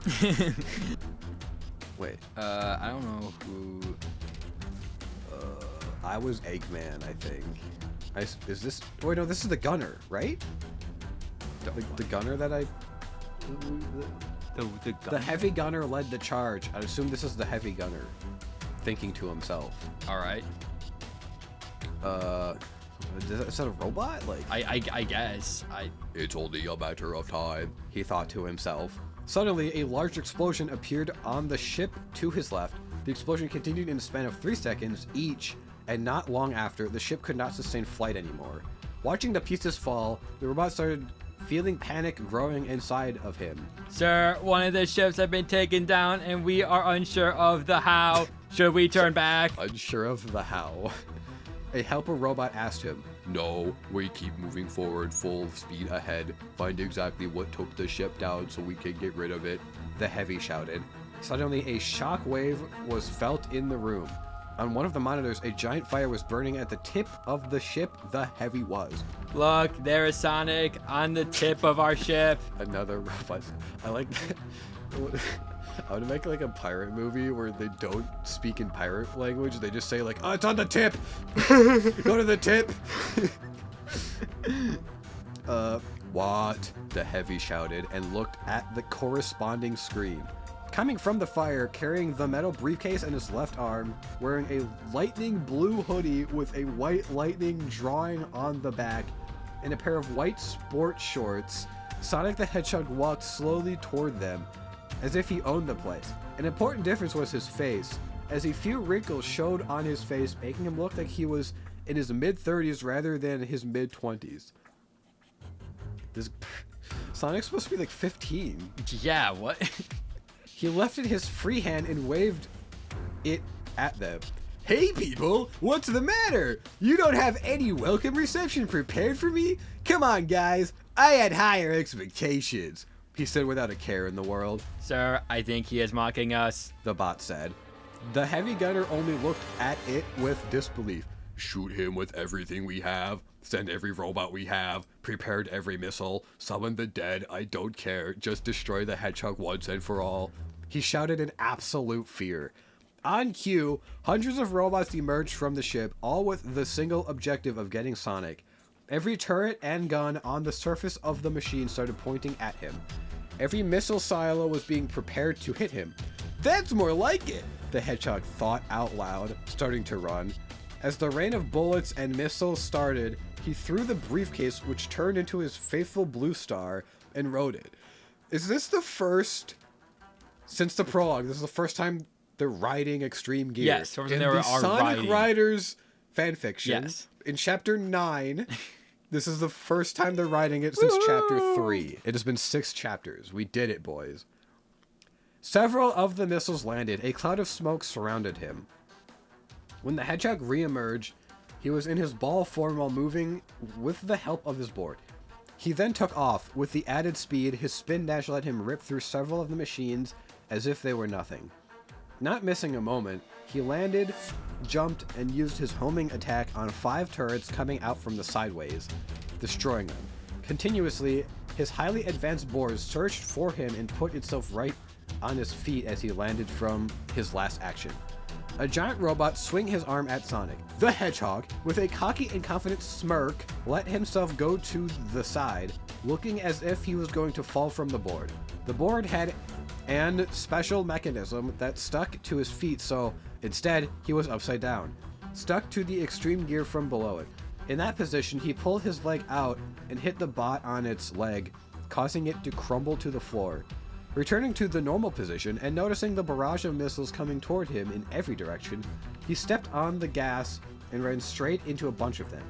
Wait. I don't know who. I was Eggman, I think. Is this... Wait, no, this is the gunner, right? The gunner that I... The heavy gunner led the charge. I assume this is the heavy gunner. Thinking to himself. Alright. Is that a robot? Like, I guess. It's only a matter of time, he thought to himself. Suddenly, a large explosion appeared on the ship to his left. The explosion continued in a span of 3 seconds each, and not long after, the ship could not sustain flight anymore. Watching the pieces fall, the robot started feeling panic growing inside of him. Sir, one of the ships have been taken down, and we are unsure of the how. Should we turn back? Unsure of the how. A helper robot asked him. No, we keep moving forward full speed ahead. Find exactly what took the ship down so we can get rid of it. The heavy shouted. Suddenly, a shock wave was felt in the room. On one of the monitors, a giant fire was burning at the tip of the ship the heavy was. Look, there is Sonic on the tip of our ship. Another robot. I like that. I would make like a pirate movie where they don't speak in pirate language. They just say like, oh, it's on the tip. Go to the tip. What? The heavy shouted and looked at the corresponding screen. Coming from the fire, carrying the metal briefcase in his left arm, wearing a lightning blue hoodie with a white lightning drawing on the back, and a pair of white sport shorts, Sonic the Hedgehog walked slowly toward them, as if he owned the place. An important difference was his face, as a few wrinkles showed on his face, making him look like he was in his mid-30s rather than his mid-20s. Sonic's supposed to be like 15. Yeah, what? He lifted his free hand and waved it at them. Hey people, what's the matter? You don't have any welcome reception prepared for me? Come on guys, I had higher expectations, he said without a care in the world. Sir, I think he is mocking us, the bot said. The heavy gunner only looked at it with disbelief. Shoot him with everything we have. Send every robot we have. Prepared every missile. Summon the dead. I don't care. Just destroy the hedgehog once and for all. He shouted in absolute fear. On cue, hundreds of robots emerged from the ship, all with the single objective of getting Sonic. Every turret and gun on the surface of the machine started pointing at him. Every missile silo was being prepared to hit him. That's more like it, the hedgehog thought out loud, starting to run. As the rain of bullets and missiles started, he threw the briefcase, which turned into his faithful blue star, and wrote it. Is this the first, since the prologue, this is the first time they're riding extreme gear. Yes, in they the are Sonic riding. Riders fanfiction. Yes. In chapter 9, this is the first time they're riding it since chapter 3. It has been 6 chapters. We did it, boys. Several of the missiles landed. A cloud of smoke surrounded him. When the hedgehog re-emerged, he was in his ball form while moving with the help of his board. He then took off. With the added speed, his spin dash let him rip through several of the machines as if they were nothing. Not missing a moment, he landed, jumped, and used his homing attack on 5 turrets coming out from the sideways, destroying them. Continuously, his highly advanced board searched for him and put itself right on his feet as he landed from his last action. A giant robot swung his arm at Sonic. The Hedgehog, with a cocky and confident smirk, let himself go to the side, looking as if he was going to fall from the board. The board had an special mechanism that stuck to his feet, so instead, he was upside down, stuck to the extreme gear from below it. In that position, he pulled his leg out and hit the bot on its leg, causing it to crumble to the floor. Returning to the normal position and noticing the barrage of missiles coming toward him in every direction, he stepped on the gas and ran straight into a bunch of them.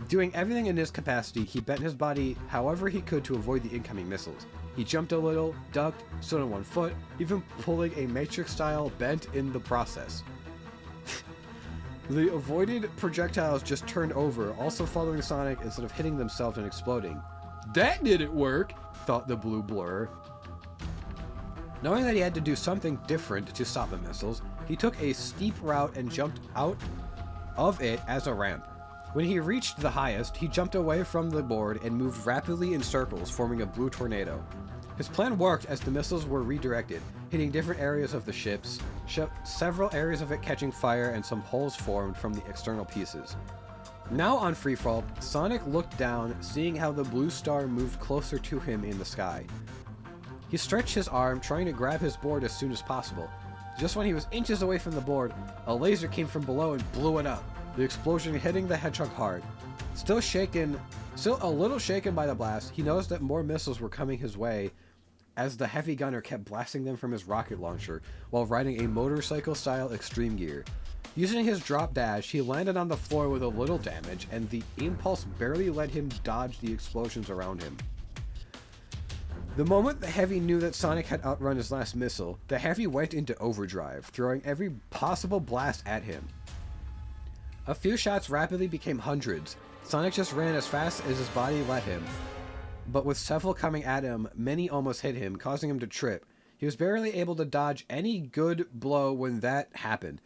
Doing everything in his capacity, he bent his body however he could to avoid the incoming missiles. He jumped a little, ducked, stood on one foot, even pulling a Matrix-style bent in the process. The avoided projectiles just turned over, also following Sonic instead of hitting themselves and exploding. That didn't work, thought the blue blur. Knowing that he had to do something different to stop the missiles, he took a steep route and jumped out of it as a ramp. When he reached the highest, he jumped away from the board and moved rapidly in circles, forming a blue tornado. His plan worked as the missiles were redirected, hitting different areas of the ships, several areas of it catching fire, and some holes formed from the external pieces. Now on freefall, Sonic looked down, seeing how the blue star moved closer to him in the sky. He stretched his arm, trying to grab his board as soon as possible. Just when he was inches away from the board, a laser came from below and blew it up, the explosion hitting the hedgehog hard. Still a little shaken by the blast, he noticed that more missiles were coming his way as the heavy gunner kept blasting them from his rocket launcher while riding a motorcycle-style extreme gear. Using his drop dash, he landed on the floor with a little damage, and the impulse barely let him dodge the explosions around him. The moment the Heavy knew that Sonic had outrun his last missile, the Heavy went into overdrive, throwing every possible blast at him. A few shots rapidly became hundreds. Sonic just ran as fast as his body let him, but with several coming at him, many almost hit him, causing him to trip. He was barely able to dodge any good blow when that happened.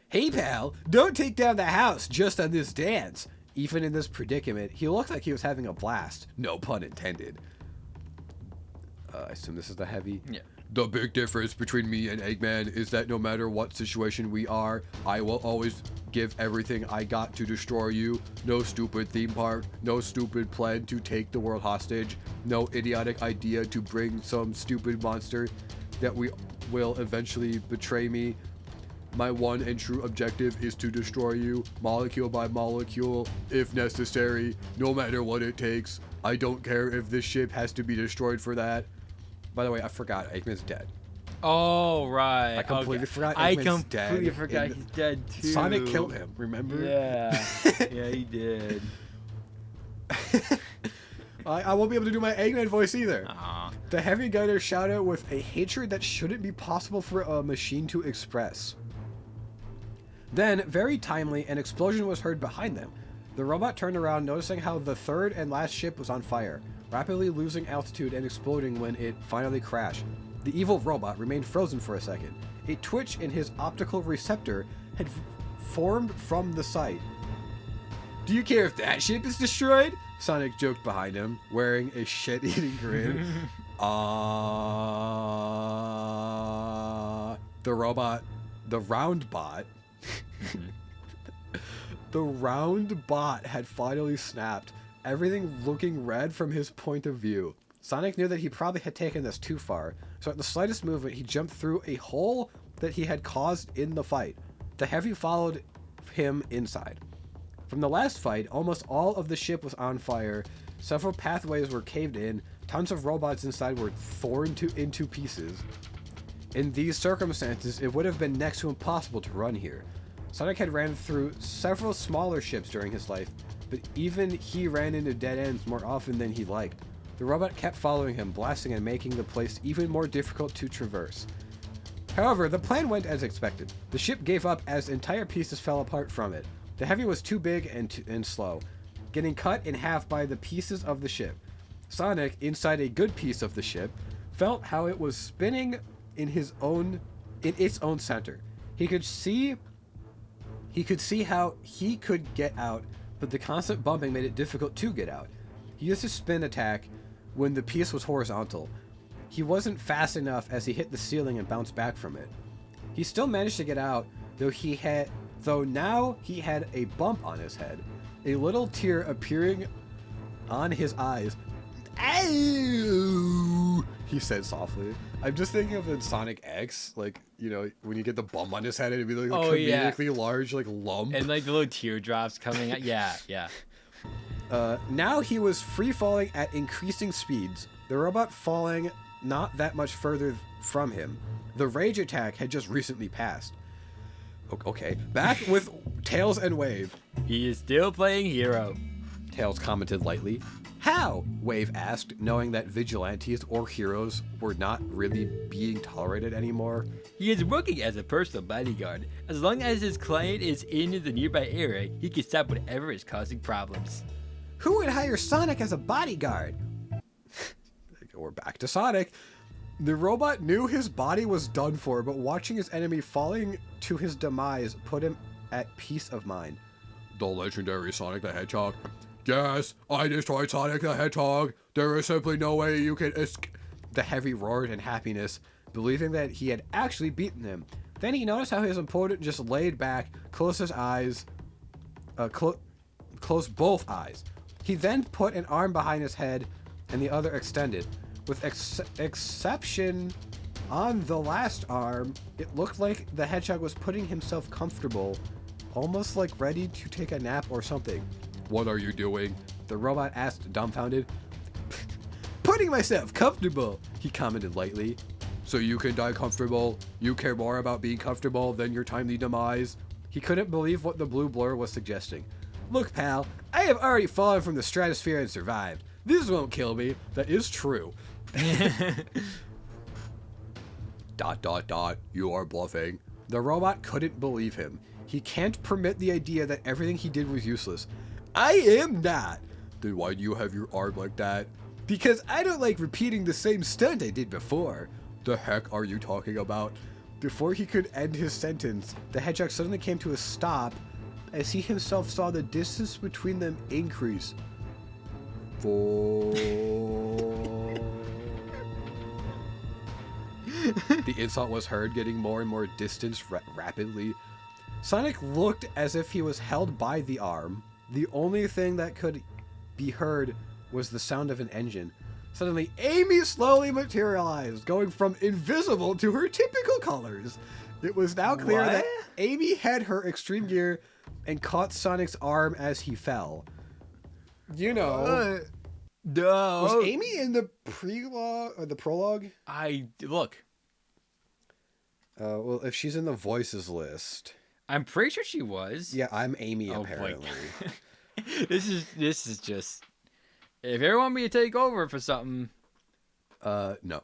Hey pal, don't take down the house just on this dance. Even in this predicament, he looked like he was having a blast. No pun intended. I assume this is the Heavy? Yeah. The big difference between me and Eggman is that no matter what situation we are, I will always give everything I got to destroy you. No stupid theme park, no stupid plan to take the world hostage, no idiotic idea to bring some stupid monster that will eventually betray me. My one and true objective is to destroy you, molecule by molecule, if necessary, no matter what it takes. I don't care if this ship has to be destroyed for that. By the way, I forgot Eggman's dead. Oh, right. I completely forgot I Eggman's dead. completely forgot he's dead too. Sonic killed him, remember? Yeah. Yeah, he did. I won't be able to do my Eggman voice either. Aw. The Heavy gunner shot out with a hatred that shouldn't be possible for a machine to express. Then, very timely, an explosion was heard behind them. The robot turned around, noticing how the third and last ship was on fire, rapidly losing altitude and exploding when it finally crashed. The evil robot remained frozen for a second. A twitch in his optical receptor had formed from the sight. Do you care if that ship is destroyed? Sonic joked behind him, wearing a shit-eating grin. The round bot had finally snapped, everything looking red from his point of view. Sonic knew that he probably had taken this too far, so at the slightest movement, he jumped through a hole that he had caused in the fight. The Heavy followed him inside. From the last fight, almost all of the ship was on fire, several pathways were caved in, tons of robots inside were torn into pieces. In these circumstances, it would have been next to impossible to run here. Sonic had ran through several smaller ships during his life, but even he ran into dead ends more often than he liked. The robot kept following him, blasting and making the place even more difficult to traverse. However, the plan went as expected. The ship gave up as entire pieces fell apart from it. The Heavy was too big and slow, getting cut in half by the pieces of the ship. Sonic, inside a good piece of the ship, felt how it was spinning in its own center. He could see how he could get out, but the constant bumping made it difficult to get out. He used his spin attack when the piece was horizontal. He wasn't fast enough as he hit the ceiling and bounced back from it. He still managed to get out, though now he had a bump on his head, a little tear appearing on his eyes. "Ow!" he said softly. I'm just thinking of in Sonic X, like, you know, when you get the bump on his head, it'd be like a comedically large, like, lump. And like the little teardrops coming out. Yeah. Now he was free falling at increasing speeds, the robot falling not that much further from him. The rage attack had just recently passed. Okay, back with Tails and Wave. He is still playing hero. Tails commented lightly. How? Wave asked, knowing that vigilantes or heroes were not really being tolerated anymore. He is working as a personal bodyguard. As long as his client is in the nearby area, he can stop whatever is causing problems. Who would hire Sonic as a bodyguard? We're back to Sonic. The robot knew his body was done for, but watching his enemy falling to his demise put him at peace of mind. The legendary Sonic the Hedgehog. Yes, I destroyed Sonic the Hedgehog. There is simply no way you can escape. The Heavy roared in happiness, believing that he had actually beaten him. Then he noticed how his opponent just laid back, closed his eyes, closed both eyes. He then put an arm behind his head and the other extended. With exception on the last arm, it looked like the hedgehog was putting himself comfortable, almost like ready to take a nap or something. What are you doing? The robot asked, dumbfounded. Putting myself comfortable, he commented lightly. So you can die comfortable? You care more about being comfortable than your timely demise? He couldn't believe what the blue blur was suggesting. Look, pal, I have already fallen from the stratosphere and survived. This won't kill me. That is true. ... You are bluffing. The robot couldn't believe him. He can't permit the idea that everything he did was useless. I am not. Then why do you have your arm like that? Because I don't like repeating the same stunt I did before. The heck are you talking about? Before he could end his sentence, the hedgehog suddenly came to a stop as he himself saw the distance between them increase. The insult was heard, getting more and more distance rapidly. Sonic looked as if he was held by the arm. The only thing that could be heard was the sound of an engine. Suddenly, Amy slowly materialized, going from invisible to her typical colors. It was now clear that Amy had her extreme gear and caught Sonic's arm as he fell. You know, was Amy in the prologue or the prologue? Look. Well, if she's in the voices list, I'm pretty sure she was. Yeah, I'm Amy. Apparently, this is just. If you ever want me to take over for something, no.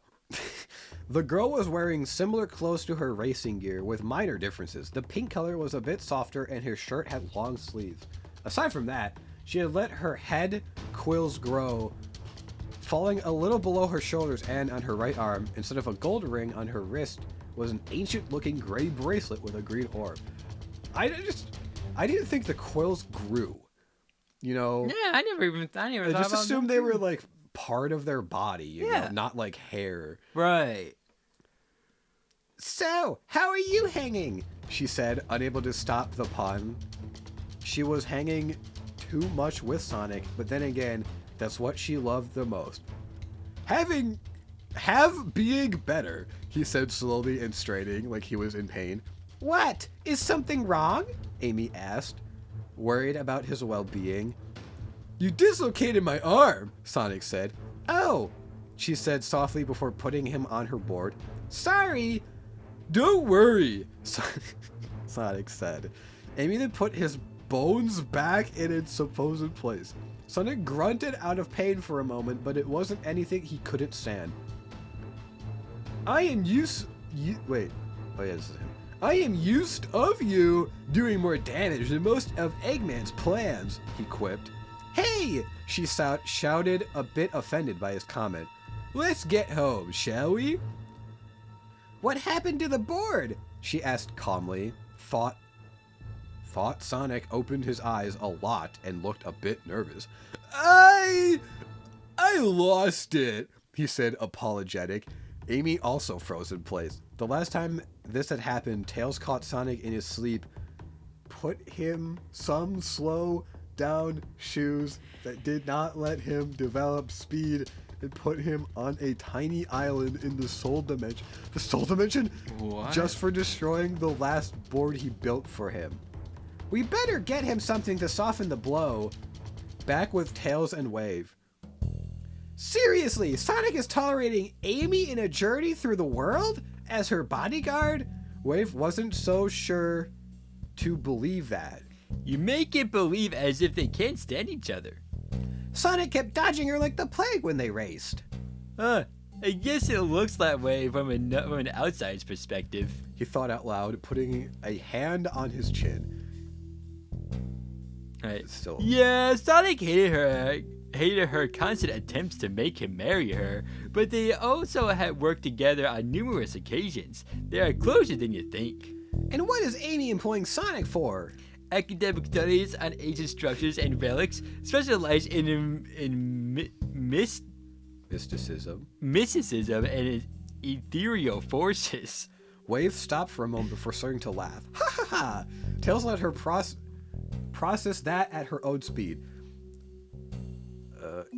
The girl was wearing similar clothes to her racing gear, with minor differences. The pink color was a bit softer, and her shirt had long sleeves. Aside from that, she had let her head quills grow, falling a little below her shoulders, and on her right arm, instead of a gold ring on her wrist, was an ancient-looking gray bracelet with a green orb. I didn't think the quills grew. You know? Yeah, I never I just assumed they were like part of their body, you know, not like hair. Right. So, how are you hanging? She said, unable to stop the pun. She was hanging too much with Sonic, but then again, that's what she loved the most. Being better, he said slowly and straining, like he was in pain. What? Is something wrong? Amy asked, worried about his well-being. You dislocated my arm, Sonic said. Oh, she said softly before putting him on her board. Sorry. Don't worry, Sonic said. Amy then put his bones back in its supposed place. Sonic grunted out of pain for a moment, but it wasn't anything he couldn't stand. I am used of you doing more damage than most of Eggman's plans, he quipped. Hey! She shouted, a bit offended by his comment. Let's get home, shall we? What happened to the board? She asked calmly. Thought Sonic opened his eyes a lot and looked a bit nervous. I lost it, he said, apologetic. Amy also froze in place. The last time this had happened, Tails caught Sonic in his sleep, put him some slow down shoes that did not let him develop speed, and put him on a tiny island in the Soul Dimension. The Soul Dimension? What? Just for destroying the last board he built for him. We better get him something to soften the blow. Back with Tails and Wave. Seriously, Sonic is tolerating Amy in a journey through the world as her bodyguard? Wave wasn't so sure to believe that. You make it believe as if they can't stand each other. Sonic kept dodging her like the plague when they raced. I guess it looks that way from an outside's perspective. He thought out loud, putting a hand on his chin. Right. Still. Yeah, Sonic hated her constant attempts to make him marry her, but they also had worked together on numerous occasions. They are closer than you think. And what is Amy employing Sonic for? Academic studies on ancient structures and relics, specialized in Mysticism and ethereal forces. Wave stopped for a moment before starting to laugh. Ha ha ha! Tails let her process that at her own speed.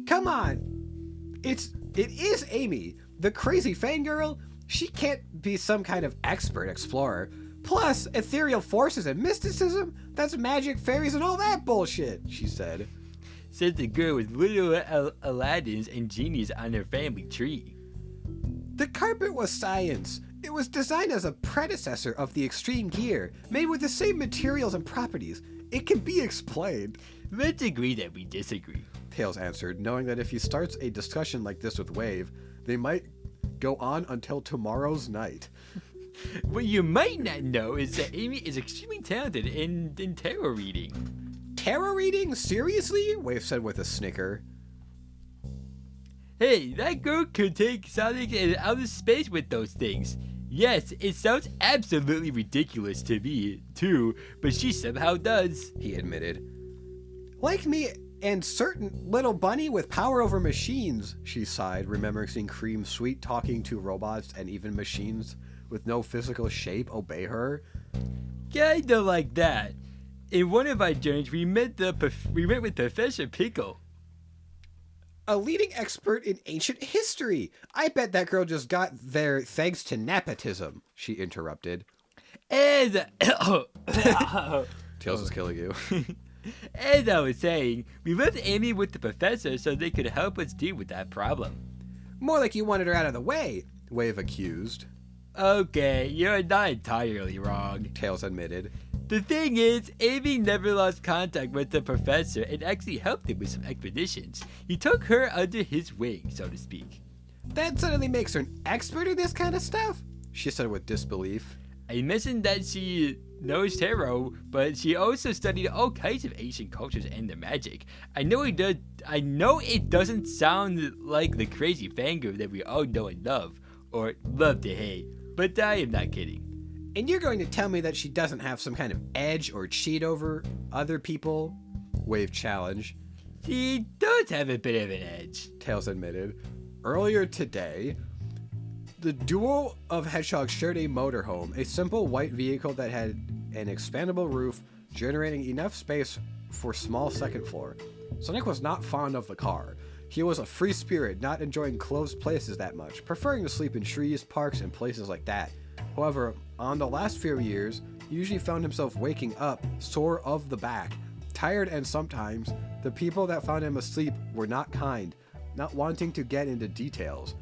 Come on! It is Amy, the crazy fangirl. She can't be some kind of expert explorer. Plus, ethereal forces and mysticism? That's magic, fairies, and all that bullshit, she said. Said the girl with little Aladdins and genies on her family tree. The carpet was science. It was designed as a predecessor of the extreme gear, made with the same materials and properties. It can be explained. Let's agree that we disagree, Tails answered, knowing that if he starts a discussion like this with Wave, they might go on until tomorrow's night. What you might not know is that Amy is extremely talented in tarot reading. Tarot reading? Seriously? Wave said with a snicker. Hey, that girl could take Sonic in outer space with those things. Yes, it sounds absolutely ridiculous to me, too, but she somehow does, he admitted. Like me and certain little bunny with power over machines, she sighed, remembering seeing Cream sweet talking to robots and even machines with no physical shape obey her. Kinda like that. In one of our journeys, we met with Professor Pickle. A leading expert in ancient history. I bet that girl just got there thanks to nepotism, she interrupted. And Tails is killing you. As I was saying, we left Amy with the professor so they could help us deal with that problem. More like you wanted her out of the way, Wave accused. Okay, you're not entirely wrong, Tails admitted. The thing is, Amy never lost contact with the professor and actually helped him with some expeditions. He took her under his wing, so to speak. That suddenly makes her an expert in this kind of stuff, she said with disbelief. I mentioned that she knows tarot, but she also studied all kinds of ancient cultures and their magic. I know it doesn't sound like the crazy fangirl that we all know and love, or love to hate, but I am not kidding. And you're going to tell me that she doesn't have some kind of edge or cheat over other people? Wave challenged. She does have a bit of an edge, Tails admitted. Earlier today, the duo of hedgehogs shared a motorhome, a simple white vehicle that had an expandable roof, generating enough space for small second floor. Sonic was not fond of the car. He was a free spirit, not enjoying closed places that much, preferring to sleep in trees, parks, and places like that. However, on the last few years, he usually found himself waking up, sore of the back, tired, and sometimes the people that found him asleep were not kind, not wanting to get into details.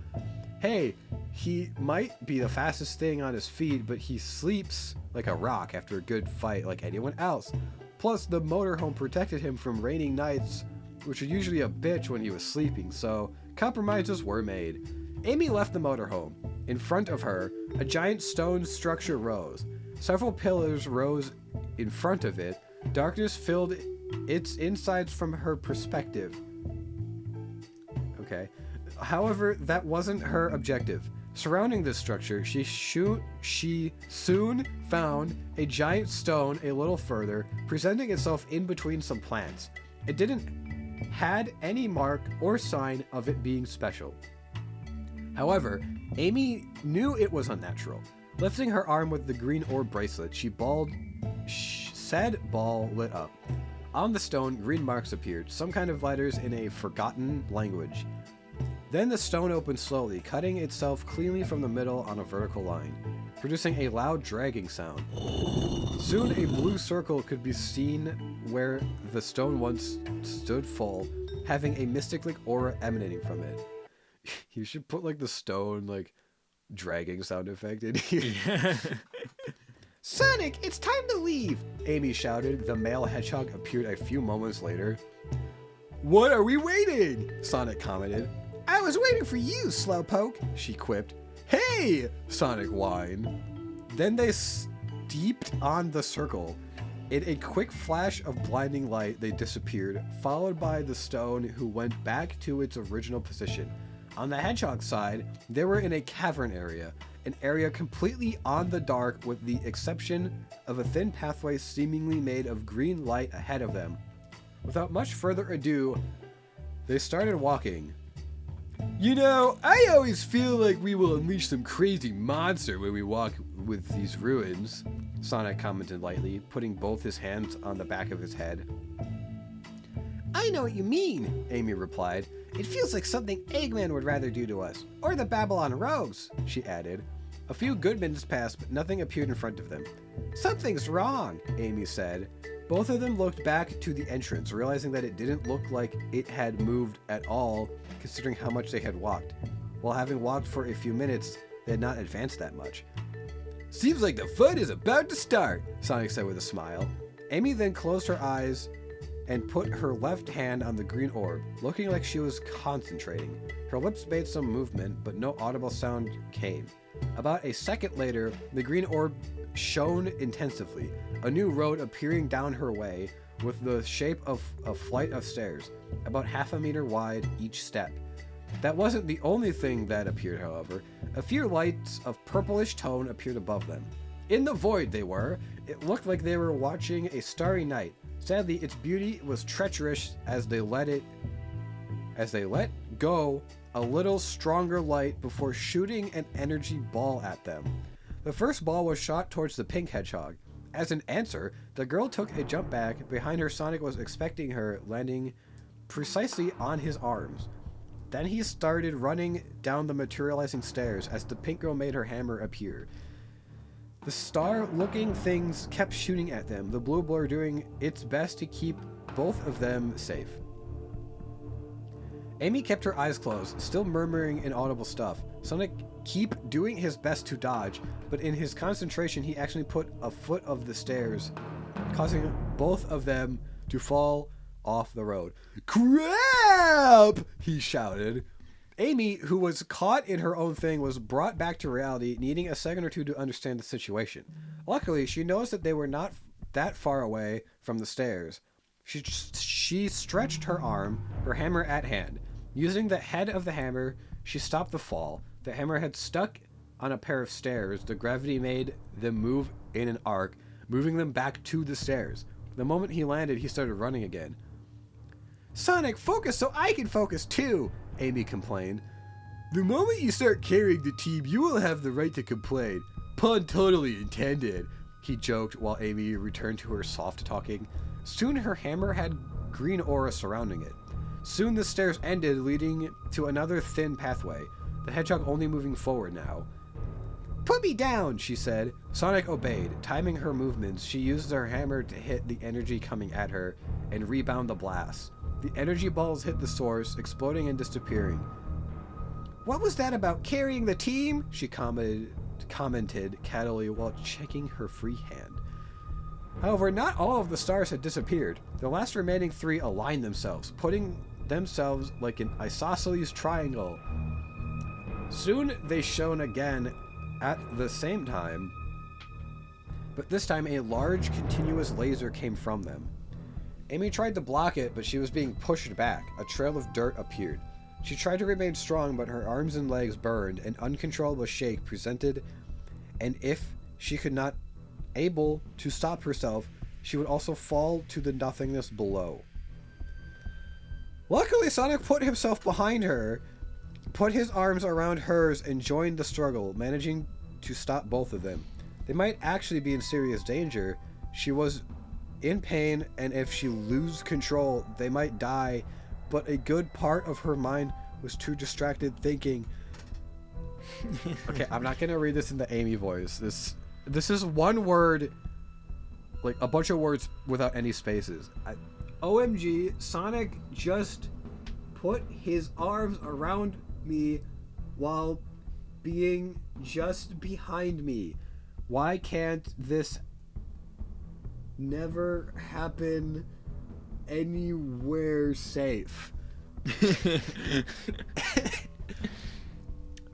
Hey, He might be the fastest thing on his feet, but he sleeps like a rock after a good fight like anyone else. Plus, the motorhome protected him from raining nights, which are usually a bitch when he was sleeping, so compromises were made. Amy left the motorhome. In front of her, a giant stone structure rose. Several pillars rose in front of it. Darkness filled its insides from her perspective. Okay. However, that wasn't her objective. Surrounding this structure, she soon found a giant stone a little further, presenting itself in between some plants. It didn't had any mark or sign of it being special. However, Amy knew it was unnatural. Lifting her arm with the green orb bracelet, said ball lit up. On the stone, green marks appeared, some kind of letters in a forgotten language. Then the stone opened slowly, cutting itself cleanly from the middle on a vertical line, producing a loud dragging sound. Soon a blue circle could be seen where the stone once stood full, having a mystic aura emanating from it. You should put like the stone like dragging sound effect in here. Yeah. Sonic, it's time to leave! Amy shouted. The male hedgehog appeared a few moments later. What are we waiting? Sonic commented. I was waiting for you, Slowpoke, she quipped. Hey! Sonic whined. Then they steeped on the circle. In a quick flash of blinding light, they disappeared, followed by the stone, who went back to its original position. On the hedgehog side, they were in a cavern area, an area completely on the dark with the exception of a thin pathway seemingly made of green light ahead of them. Without much further ado, they started walking. You know, I always feel like we will unleash some crazy monster when we walk with these ruins, Sonic commented lightly, putting both his hands on the back of his head. I know what you mean, Amy replied. It feels like something Eggman would rather do to us. Or the Babylon Rogues, she added. A few good minutes passed, but nothing appeared in front of them. Something's wrong, Amy said. Both of them looked back to the entrance, realizing that it didn't look like it had moved at all, considering how much they had walked. While having walked for a few minutes, they had not advanced that much. Seems like the fun is about to start, Sonic said with a smile. Amy then closed her eyes and put her left hand on the green orb, looking like she was concentrating. Her lips made some movement, but no audible sound came. About a second later, the green orb shone intensively, a new road appearing down her way with the shape of a flight of stairs, about half a meter wide each step. That wasn't the only thing that appeared, however. A few lights of purplish tone appeared above them. In the void they were. It looked like they were watching a starry night. Sadly, its beauty was treacherous as they let go a little stronger light before shooting an energy ball at them. The first ball was shot towards the pink hedgehog. As an answer, the girl took a jump back. Behind her, Sonic was expecting her, landing precisely on his arms. Then he started running down the materializing stairs as the pink girl made her hammer appear. The star-looking things kept shooting at them, the blue blur doing its best to keep both of them safe. Amy kept her eyes closed, still murmuring inaudible stuff. Sonic kept doing his best to dodge, but in his concentration he actually put a foot of the stairs, causing both of them to fall off the road. Crap! He shouted. Amy, who was caught in her own thing, was brought back to reality, needing a second or two to understand the situation. Luckily, she noticed that they were not that far away from the stairs. She stretched her arm, her hammer at hand. Using the head of the hammer, she stopped the fall. The hammer had stuck on a pair of stairs. The gravity made them move in an arc, moving them back to the stairs. The moment he landed, he started running again. Sonic, focus so I can focus too, Amy complained. The moment you start carrying the team, you will have the right to complain. Pun totally intended, he joked while Amy returned to her soft talking. Soon her hammer had green aura surrounding it. Soon the stairs ended, leading to another thin pathway, the hedgehog only moving forward now. Put me down, she said. Sonic obeyed. Timing her movements, she used her hammer to hit the energy coming at her and rebound the blast. The energy balls hit the source, exploding and disappearing. What was that about carrying the team? She commented cattily while checking her free hand. However, not all of the stars had disappeared. The last remaining 3 aligned themselves, putting themselves like an isosceles triangle. Soon they shone again at the same time, but this time a large continuous laser came from them. Amy tried to block it, but she was being pushed back. A trail of dirt appeared. She tried to remain strong, but her arms and legs burned. An uncontrollable shake presented, and if she could not able to stop herself, she would also fall to the nothingness below. Luckily, Sonic put himself behind her, put his arms around hers, and joined the struggle, managing to stop both of them. They might actually be in serious danger. She was in pain, and if she lose control, they might die, but a good part of her mind was too distracted thinking. Okay, I'm not gonna read this in the Amy voice. This is one word, like a bunch of words without any spaces. OMG, Sonic just put his arms around me while being just behind me. Why can't this never happen anywhere safe?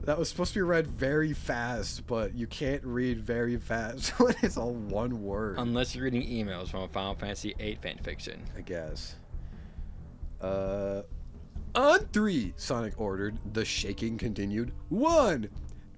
That was supposed to be read very fast, but you can't read very fast when it's all one word. Unless you're reading emails from a Final Fantasy VIII fanfiction. I guess. On 3, Sonic ordered. The shaking continued. 1,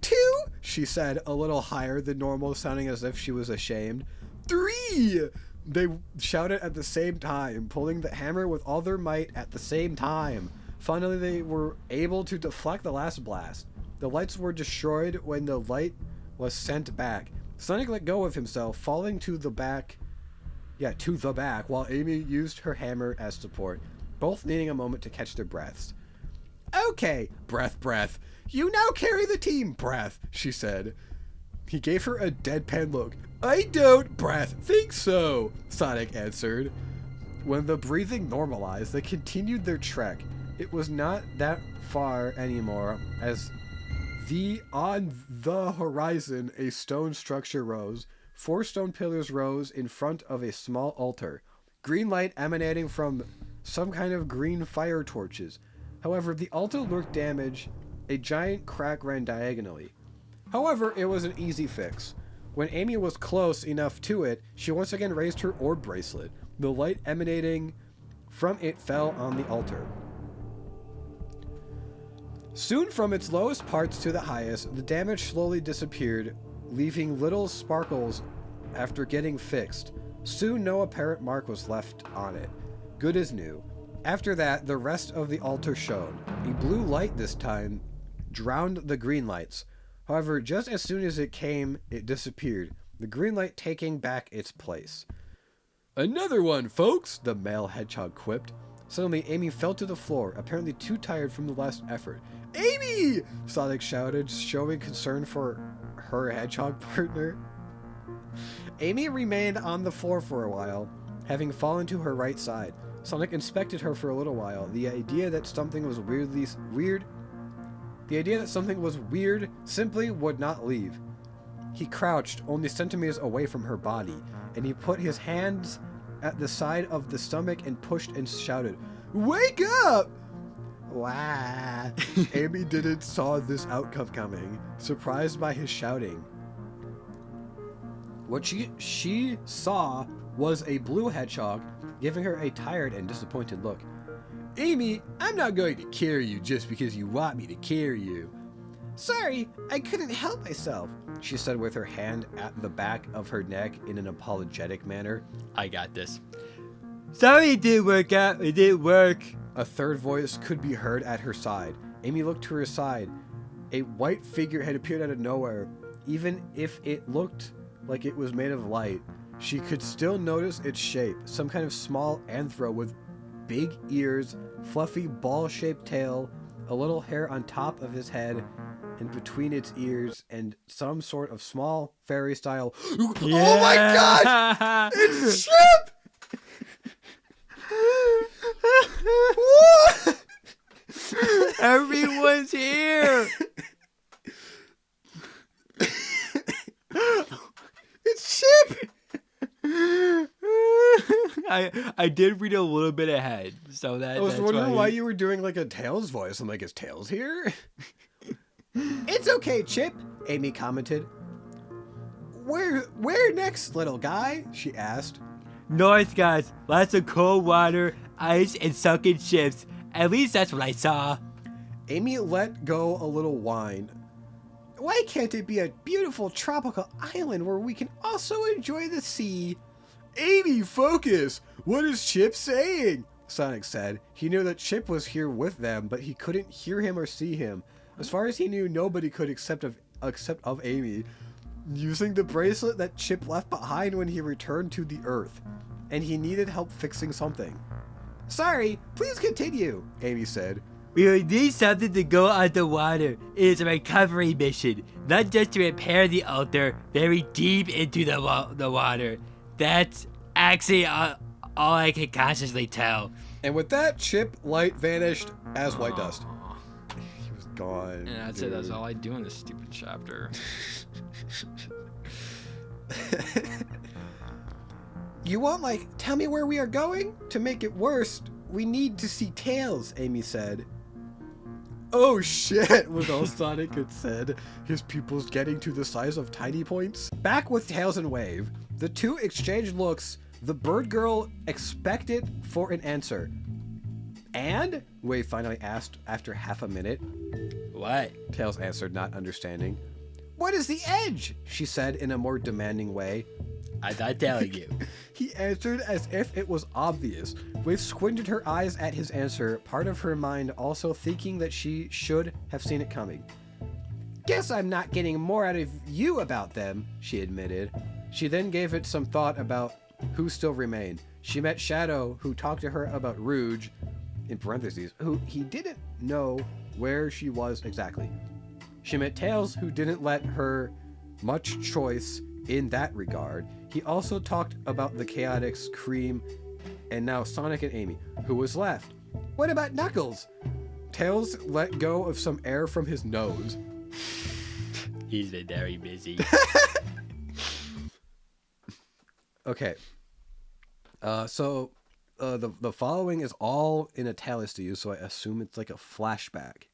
2, she said, a little higher than normal, sounding as if she was ashamed. 3! They shouted at the same time, pulling the hammer with all their might at the same time. Finally, they were able to deflect the last blast. The lights were destroyed when the light was sent back. Sonic let go of himself, falling to the back, while Amy used her hammer as support, both needing a moment to catch their breaths. Okay, breath. You now carry the team, breath, she said. He gave her a deadpan look. I don't, breath, think so, Sonic answered. When the breathing normalized, they continued their trek. It was not that far anymore, as on the horizon a stone structure rose. 4 stone pillars rose in front of a small altar. Green light emanating from some kind of green fire torches. However, the altar looked damaged. A giant crack ran diagonally. However, it was an easy fix. When Amy was close enough to it, she once again raised her orb bracelet. The light emanating from it fell on the altar. Soon, from its lowest parts to the highest, the damage slowly disappeared, leaving little sparkles after getting fixed. Soon, no apparent mark was left on it. Good as new. After that, the rest of the altar shone. A blue light this time drowned the green lights. However, just as soon as it came, it disappeared, the green light taking back its place. Another one, folks, the male hedgehog quipped. Suddenly, Amy fell to the floor, apparently too tired from the last effort. Amy! Sonic shouted, showing concern for her hedgehog partner. Amy remained on the floor for a while, having fallen to her right side. Sonic inspected her for a little while. The idea that something was weird simply would not leave. He crouched only centimeters away from her body, and he put his hands at the side of the stomach and pushed and shouted, "Wake up!" Wow. Amy didn't saw this outcome coming, surprised by his shouting. What she saw was a blue hedgehog giving her a tired and disappointed look. Amy, I'm not going to carry you just because you want me to carry you. Sorry, I couldn't help myself, she said with her hand at the back of her neck in an apologetic manner. I got this. Sorry it didn't work out. It didn't work. A third voice could be heard at her side. Amy looked to her side. A white figure had appeared out of nowhere. Even if it looked like it was made of light, she could still notice its shape. Some kind of small anthro with big ears, fluffy ball-shaped tail, a little hair on top of his head and between its ears, and some sort of small fairy style. Yeah. Oh my god! It's Chip! Everyone one's here. It's Chip! I did read a little bit ahead, so I was that's wondering why you were doing like a Tails voice. I'm like, is Tails here? It's okay, Chip, Amy commented. Where next, little guy? She asked. North, guys. Lots of cold water, ice, and sunken ships. At least that's what I saw. Amy let go a little whine. Why can't it be a beautiful tropical island where we can also enjoy the sea? Amy, focus! What is Chip saying? Sonic said. He knew that Chip was here with them, but he couldn't hear him or see him. As far as he knew, nobody could except of Amy, using the bracelet that Chip left behind when he returned to the Earth, and he needed help fixing something. Sorry, please continue, Amy said. We will need something to go underwater. It is a recovery mission, not just to repair the altar very deep into the water. That's actually all I can consciously tell. And with that, Chip Light vanished as white dust. He was gone. And that's it. That's all I do in this stupid chapter. You won't, tell me where we are going? To make it worse, we need to see Tails, Amy said. Oh shit, was all Sonic had said, his pupils getting to the size of tiny points. Back with Tails and Wave, the two exchanged looks, the bird girl expected for an answer. And? Wave finally asked after half a minute. What? Tails answered, not understanding. What is the edge? She said in a more demanding way. I'm not telling you. He answered as if it was obvious. Wave squinted her eyes at his answer, part of her mind also thinking that she should have seen it coming. Guess I'm not getting more out of you about them, she admitted. She then gave it some thought about who still remained. She met Shadow, who talked to her about Rouge, in parentheses, who he didn't know where she was exactly. She met Tails, who didn't let her much choice in that regard. He also talked about the Chaotix, Cream, and now Sonic and Amy. Who was left? What about Knuckles? Tails let go of some air from his nose. He's been very busy. Okay. So the following is all in italics, so I assume it's like a flashback.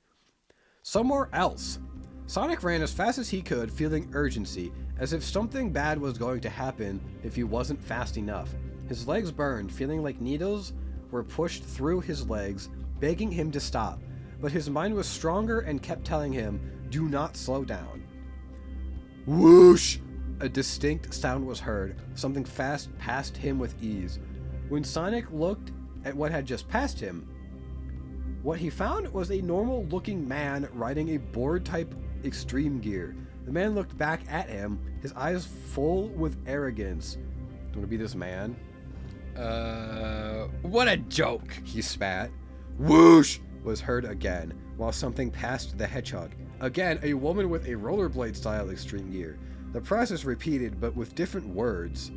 Somewhere else. Sonic ran as fast as he could, feeling urgency, as if something bad was going to happen if he wasn't fast enough. His legs burned, feeling like needles were pushed through his legs, begging him to stop. But his mind was stronger and kept telling him, do not slow down. Whoosh! A distinct sound was heard. Something fast passed him with ease. When Sonic looked at what had just passed him, what he found was a normal-looking man riding a board-type extreme gear. The man looked back at him, his eyes full with arrogance. Do you want to be this man? What a joke. He spat. Whoosh! Was heard again, while something passed the hedgehog. Again, a woman with a rollerblade-style extreme gear. The process repeated, but with different words.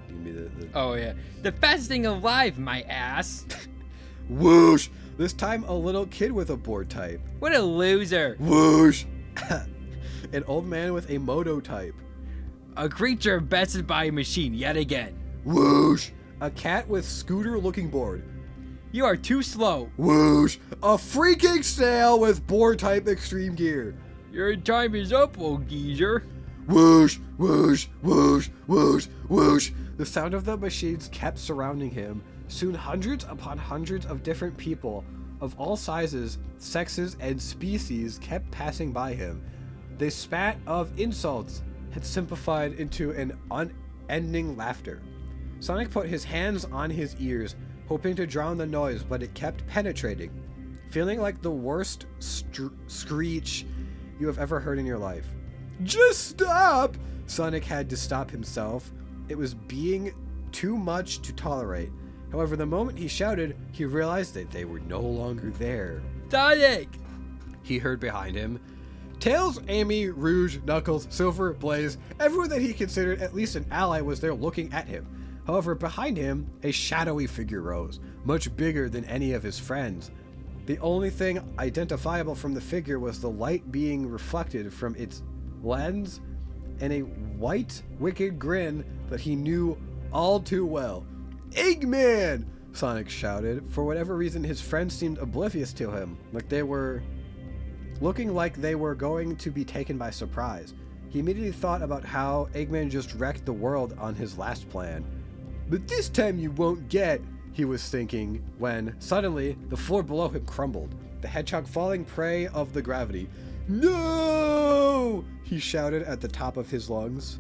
Give me the... Oh, yeah. The fastest thing alive, my ass. Whoosh! This time a little kid with a board type. What a loser. Whoosh! An old man with a moto type. A creature bested by a machine yet again. Whoosh! A cat with scooter-looking board. You are too slow. Whoosh! A freaking snail with board type extreme gear. Your time is up, old geezer. Whoosh! Whoosh! Whoosh! Whoosh! Whoosh! The sound of the machines kept surrounding him. Soon hundreds upon hundreds of different people of all sizes, sexes, and species kept passing by him. They spat of insults had simplified into an unending laughter. Sonic put his hands on his ears, hoping to drown the noise, but it kept penetrating, feeling like the worst screech you have ever heard in your life. Just stop! Sonic had to stop himself. It was being too much to tolerate. However, the moment he shouted, he realized that they were no longer there. Sonic! He heard behind him. Tails, Amy, Rouge, Knuckles, Silver, Blaze, everyone that he considered at least an ally was there looking at him. However, behind him, a shadowy figure rose, much bigger than any of his friends. The only thing identifiable from the figure was the light being reflected from its lens and a white, wicked grin that he knew all too well. Eggman! Sonic shouted. For whatever reason, his friends seemed oblivious to him, looking like they were going to be taken by surprise. He immediately thought about how Eggman just wrecked the world on his last plan. But this time you won't get, he was thinking, when suddenly the floor below him crumbled, the hedgehog falling prey of the gravity. No! He shouted at the top of his lungs.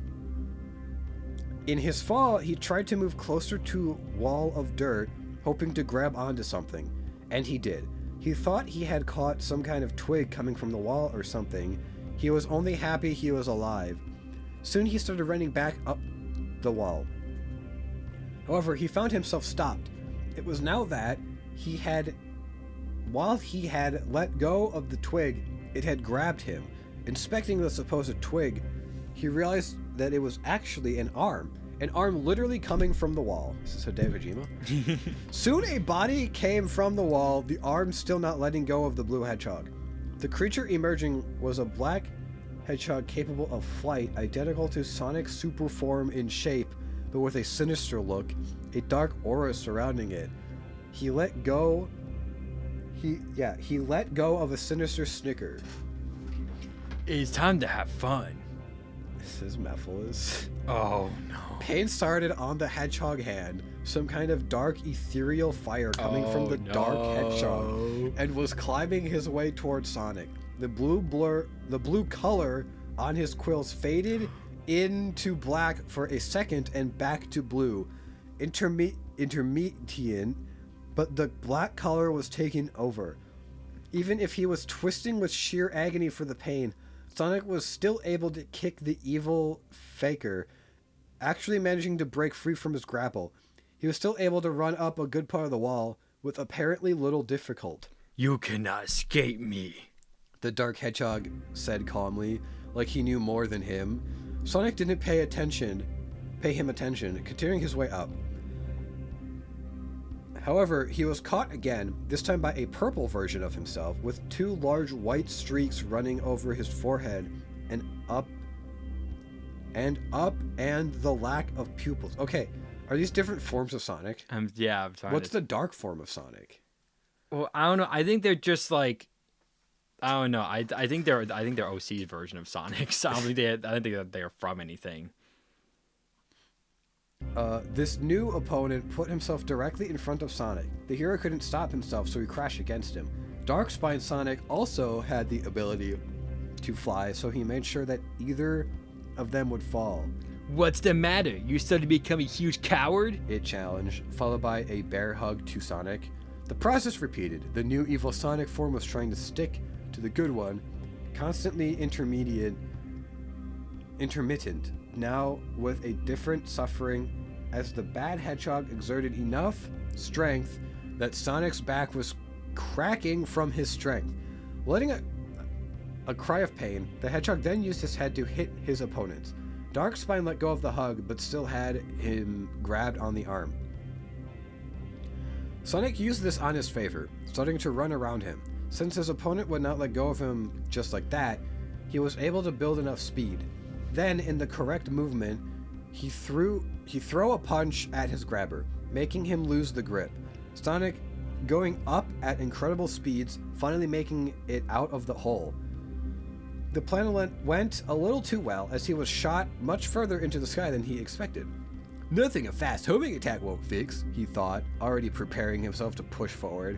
In his fall, he tried to move closer to a wall of dirt, hoping to grab onto something, and he did. He thought he had caught some kind of twig coming from the wall or something. He was only happy he was alive. Soon he started running back up the wall. However, he found himself stopped. It was now that while he had let go of the twig, it had grabbed him. Inspecting the supposed twig, he realized that it was actually an arm literally coming from the wall. Is this Hideo Kojima? Soon a body came from the wall, the arm still not letting go of the blue hedgehog. The creature emerging was a black hedgehog capable of flight, identical to Sonic's super form in shape, but with a sinister look, a dark aura surrounding it. He let go of a sinister snicker. It's time to have fun. This is Mephiles. Oh no. Pain started on the hedgehog hand, some kind of dark ethereal fire coming from the dark hedgehog, and was climbing his way towards Sonic. The blue color on his quills faded into black for a second and back to blue. Intermittent, but the black color was taking over. Even if he was twisting with sheer agony for the pain, Sonic was still able to kick the evil faker, actually managing to break free from his grapple. He was still able to run up a good part of the wall with apparently little difficulty. You cannot escape me, the dark hedgehog said calmly, like he knew more than him. Sonic didn't pay him attention, continuing his way up. However, he was caught again, this time by a purple version of himself, with two large white streaks running over his forehead and up, and the lack of pupils. Okay, are these different forms of Sonic? Yeah, I'm trying. What's the dark form of Sonic? Well, I don't know. I think they're just like, I don't know. I think they're OC's version of Sonic. So I don't think that they're from anything. This new opponent put himself directly in front of Sonic. The hero couldn't stop himself, so he crashed against him. Dark-spined Sonic also had the ability to fly, so he made sure that either of them would fall. What's the matter? You started to become a huge coward? It challenged, followed by a bear hug to Sonic. The process repeated. The new evil Sonic form was trying to stick to the good one, constantly intermittent, now with a different suffering, as the bad hedgehog exerted enough strength that Sonic's back was cracking from his strength. Letting a cry of pain, the hedgehog then used his head to hit his opponents. Darkspine let go of the hug, but still had him grabbed on the arm. Sonic used this on his favor, starting to run around him. Since his opponent would not let go of him just like that, he was able to build enough speed. Then, in the correct movement, he threw a punch at his grabber, making him lose the grip. Sonic going up at incredible speeds, finally making it out of the hole. The plan went a little too well, as he was shot much further into the sky than he expected. Nothing a fast homing attack won't fix, he thought, already preparing himself to push forward.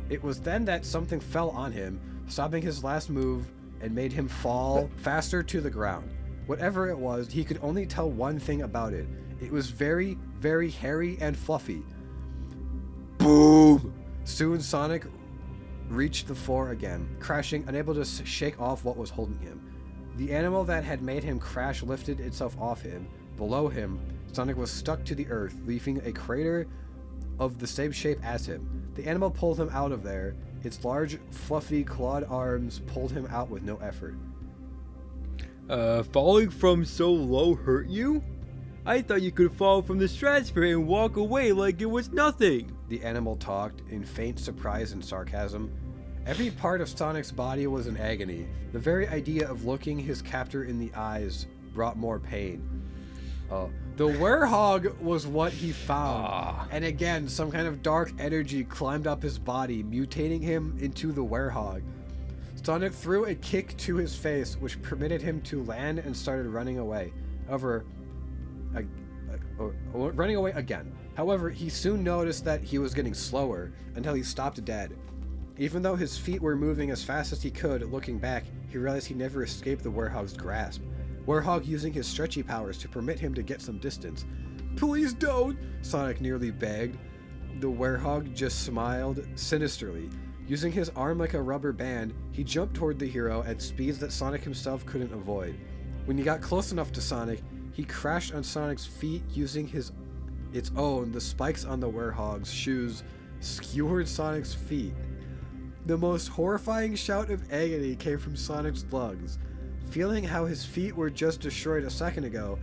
It was then that something fell on him, stopping his last move and made him fall faster to the ground. Whatever it was, he could only tell one thing about it. It was very, very hairy and fluffy. Boom! Soon Sonic reached the floor again, crashing, unable to shake off what was holding him. The animal that had made him crash lifted itself off him. Below him, Sonic was stuck to the earth, leaving a crater of the same shape as him. The animal pulled him out of there. Its large, fluffy, clawed arms pulled him out with no effort. Falling from so low hurt you? I thought you could fall from the stratosphere and walk away like it was nothing. the animal talked in faint surprise and sarcasm. Every part of Sonic's body was in agony. The very idea of looking his captor in the eyes brought more pain. The werehog was what he found. And again, some kind of dark energy climbed up his body, mutating him into the werehog. Sonic threw a kick to his face, which permitted him to land and started running away. Running away again. However, he soon noticed that he was getting slower until he stopped dead. Even though his feet were moving as fast as he could, looking back, he realized he never escaped the werehog's grasp. Werehog using his stretchy powers to permit him to get some distance. "Please don't!" Sonic nearly begged. The werehog just smiled sinisterly. Using his arm like a rubber band, he jumped toward the hero at speeds that Sonic himself couldn't avoid. When he got close enough to Sonic, he crashed on Sonic's feet using the spikes on the werehog's shoes skewered Sonic's feet. The most horrifying shout of agony came from Sonic's lungs. Feeling how his feet were just destroyed a second ago,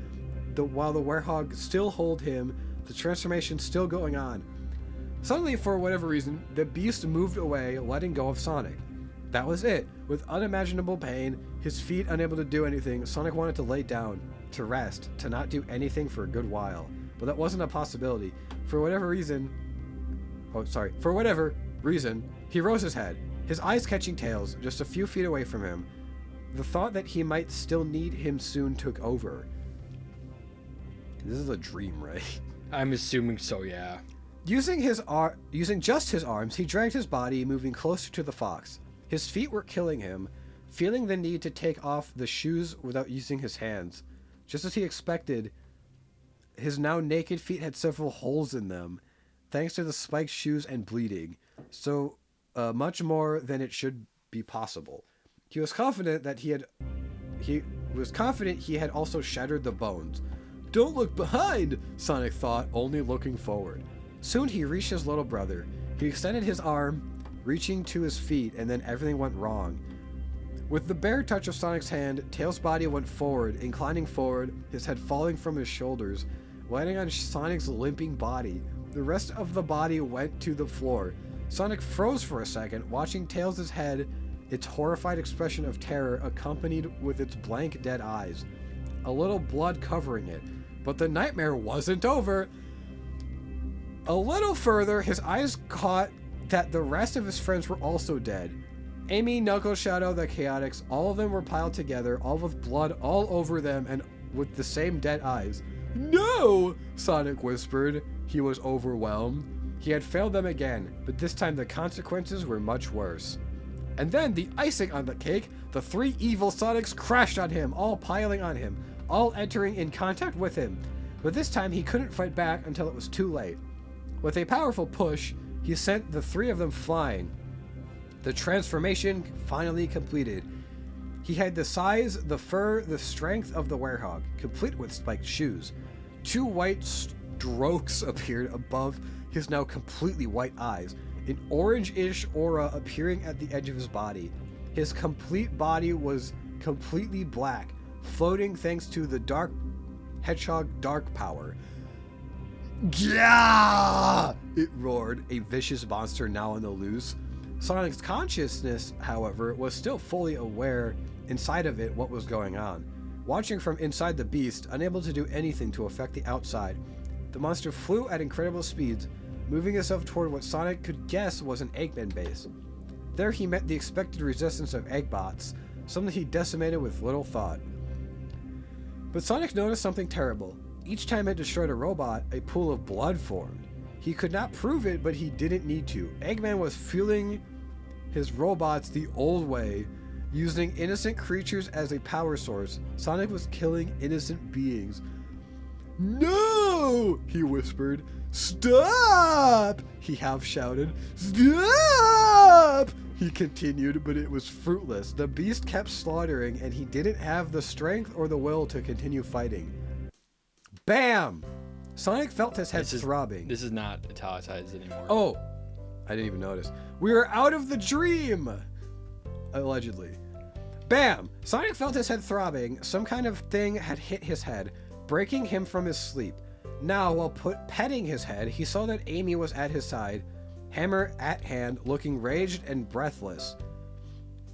while the werehog still held him, the transformation still going on. Suddenly, for whatever reason, the beast moved away, letting go of Sonic. That was it. With unimaginable pain, his feet unable to do anything, Sonic wanted to lay down, to rest, to not do anything for a good while. But that wasn't a possibility. For whatever reason, he rose his head, his eyes catching Tails just a few feet away from him. The thought that he might still need him soon took over. This is a dream, right? I'm assuming so, yeah. Using just his arms, he dragged his body, moving closer to the fox. His feet were killing him, feeling the need to take off the shoes without using his hands. Just as he expected, his now naked feet had several holes in them, thanks to the spiked shoes and bleeding, so much more than it should be possible. He was confident he had also shattered the bones. "Don't look behind," Sonic thought, only looking forward. Soon he reached his little brother. He extended his arm, reaching to his feet, and then everything went wrong. With the bare touch of Sonic's hand, Tails' body went forward, inclining forward, his head falling from his shoulders, landing on Sonic's limping body. The rest of the body went to the floor. Sonic froze for a second, watching Tails' head, its horrified expression of terror accompanied with its blank dead eyes. A little blood covering it. But the nightmare wasn't over. A little further, his eyes caught that the rest of his friends were also dead. Amy, Knuckles, Shadow, the Chaotix, all of them were piled together, all with blood all over them and with the same dead eyes. "No!" Sonic whispered. He was overwhelmed. He had failed them again, but this time the consequences were much worse. And then, the icing on the cake, the three evil Sonics crashed on him, all piling on him, all entering in contact with him. But this time he couldn't fight back until it was too late. With a powerful push, he sent the three of them flying. The transformation finally completed. He had the size, the fur, the strength of the werehog, complete with spiked shoes. Two white strokes appeared above his now completely white eyes, an orange-ish aura appearing at the edge of his body. His complete body was completely black, floating thanks to the dark hedgehog dark power. "Yeah!" it roared, a vicious monster now on the loose. Sonic's consciousness, however, was still fully aware inside of it what was going on. Watching from inside the beast, unable to do anything to affect the outside, the monster flew at incredible speeds, moving itself toward what Sonic could guess was an Eggman base. There he met the expected resistance of Eggbots, something he decimated with little thought. But Sonic noticed something terrible. Each time it destroyed a robot, a pool of blood formed. He could not prove it, but he didn't need to. Eggman was fueling his robots the old way, using innocent creatures as a power source. Sonic was killing innocent beings. "No!" he whispered. "Stop!" he half shouted. "Stop!" he continued, but it was fruitless. The beast kept slaughtering, and he didn't have the strength or the will to continue fighting. Bam! Sonic felt his head throbbing. This is not italicized anymore. Oh, I didn't even notice. We were out of the dream! Allegedly. Bam! Sonic felt his head throbbing. Some kind of thing had hit his head, breaking him from his sleep. Now, while petting his head, he saw that Amy was at his side, hammer at hand, looking raged and breathless.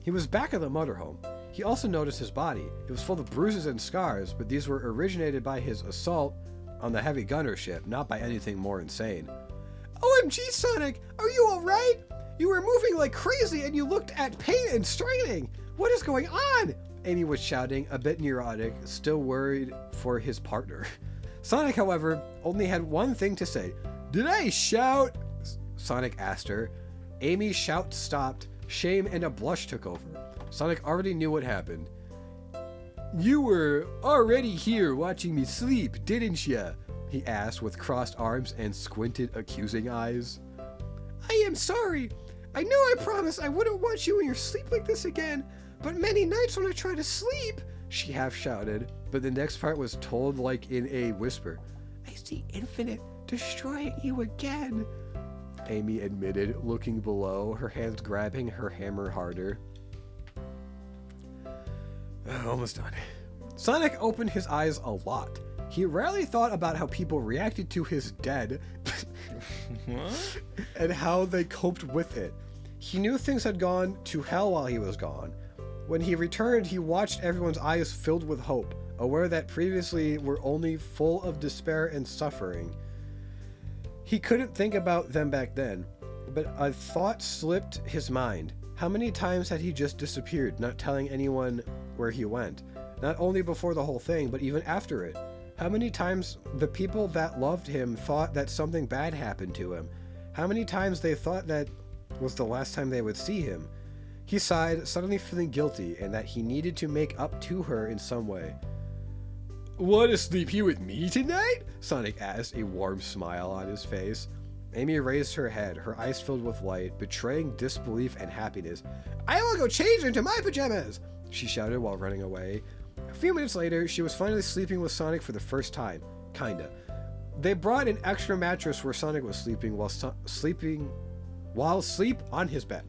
He was back at the motorhome. He also noticed his body. It was full of bruises and scars, but these were originated by his assault on the heavy gunner ship, not by anything more insane. OMG, Sonic! Are you alright? You were moving like crazy and you looked at pain and straining! What is going on? Amy was shouting, a bit neurotic, still worried for his partner. Sonic, however, only had one thing to say. Did I shout? Sonic asked her. Amy's shout stopped. Shame and a blush took over. Sonic already knew what happened. You were already here watching me sleep, didn't ya? He asked with crossed arms and squinted, accusing eyes. I am sorry. I know I promised I wouldn't watch you in your sleep like this again, but many nights when I try to sleep, she half shouted, but the next part was told like in a whisper. I see Infinite destroying you again, Amy admitted, looking below, her hands grabbing her hammer harder. Almost done. Sonic opened his eyes a lot. He rarely thought about how people reacted to his dead and how they coped with it. He knew things had gone to hell while he was gone. When he returned, he watched everyone's eyes filled with hope, aware that previously were only full of despair and suffering. He couldn't think about them back then, but a thought slipped his mind. How many times had he just disappeared, not telling anyone where he went? Not only before the whole thing, but even after it. How many times the people that loved him thought that something bad happened to him? How many times they thought that was the last time they would see him? He sighed, suddenly feeling guilty, and that he needed to make up to her in some way. Want to sleep here with me tonight? Sonic asked, a warm smile on his face. Amy raised her head, her eyes filled with light, betraying disbelief and happiness. I will go change into my pajamas, she shouted while running away. A few minutes later, she was finally sleeping with Sonic for the first time. Kinda. They brought an extra mattress where Sonic was sleeping while asleep on his bed.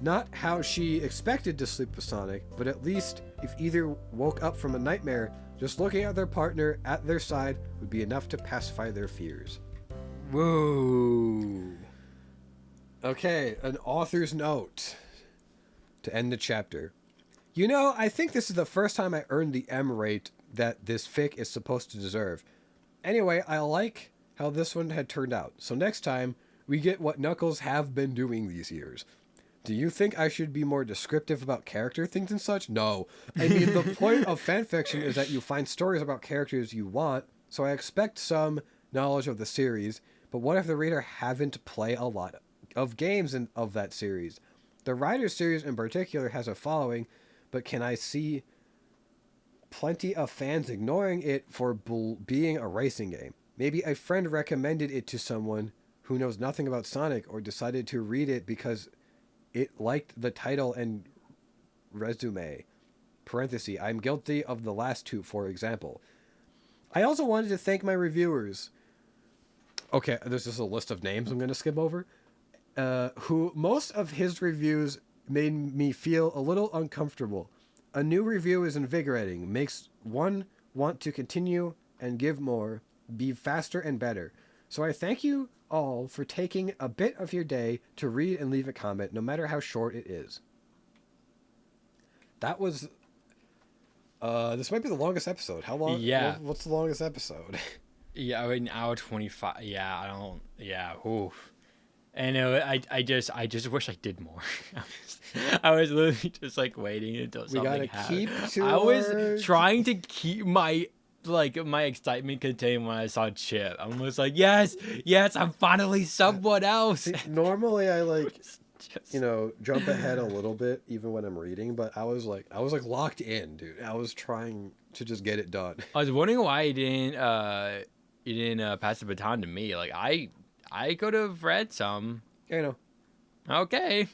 Not how she expected to sleep with Sonic, but at least if either woke up from a nightmare, just looking at their partner at their side would be enough to pacify their fears. Whoa. Okay, an author's note to end the chapter. You know, I think this is the first time I earned the M rate that this fic is supposed to deserve. Anyway, I like how this one had turned out. So next time, we get what Knuckles have been doing these years. Do you think I should be more descriptive about character things and such? No. I mean, the point of fanfiction is that you find stories about characters you want, so I expect some knowledge of the series, but what if the reader haven't played a lot of games of that series? The Riders series in particular has a following, but can I see plenty of fans ignoring it for being a racing game? Maybe a friend recommended it to someone who knows nothing about Sonic or decided to read it because it liked the title and resume. Parenthesis, I'm guilty of the last two, for example. I also wanted to thank my reviewers. Okay, there's just a list of names I'm going to skip over. Who most of his reviews made me feel a little uncomfortable. A new review is invigorating, makes one want to continue and give more, be faster and better. So I thank you all for taking a bit of your day to read and leave a comment, no matter how short it is. That was... this might be the longest episode. How long? Yeah. What's the longest episode? Yeah, an hour 25. Yeah, I don't. Yeah, oof. And I just wish I did more. I was literally just like waiting until something happened. I was trying to keep my excitement contained when I saw Chip. I was like, yes, I'm finally someone else. See, normally I jump ahead a little bit even when I'm reading, but I was locked in, dude. I was trying to just get it done. I was wondering why you didn't pass the baton to me. Like I could have read some. I know. Okay.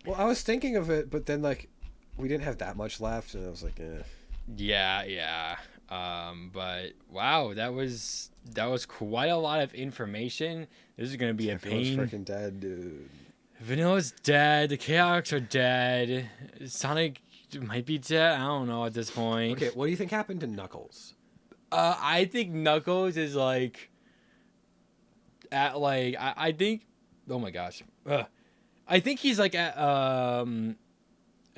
Well, I was thinking of it, but then we didn't have that much left, and I was like, eh. Yeah. But wow, that was quite a lot of information. This is gonna be a pain. Vanilla's freaking dead, dude. Vanilla's dead. The Chaotics are dead. Sonic might be dead. I don't know at this point. Okay, what do you think happened to Knuckles? I think Knuckles is like at like I think. Oh my gosh. I think he's like at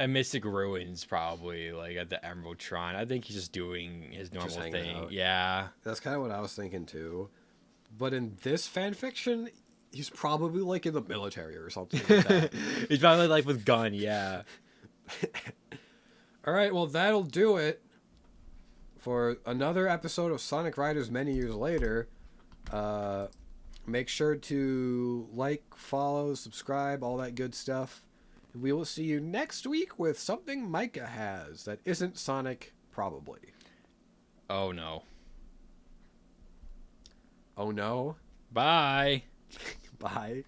Mystic Ruins, probably like at the Emerald Shrine. I think he's just doing his normal hanging thing. out. Yeah. That's kind of what I was thinking too. But in this fan fiction, he's probably like in the military or something like that. He's probably like with gun. Yeah. All right, well, that'll do it for another episode of Sonic Riders many years later. Make sure to like, follow, subscribe, all that good stuff. We will see you next week with something Micah has that isn't Sonic, probably. Oh no. Oh no. Bye. Bye.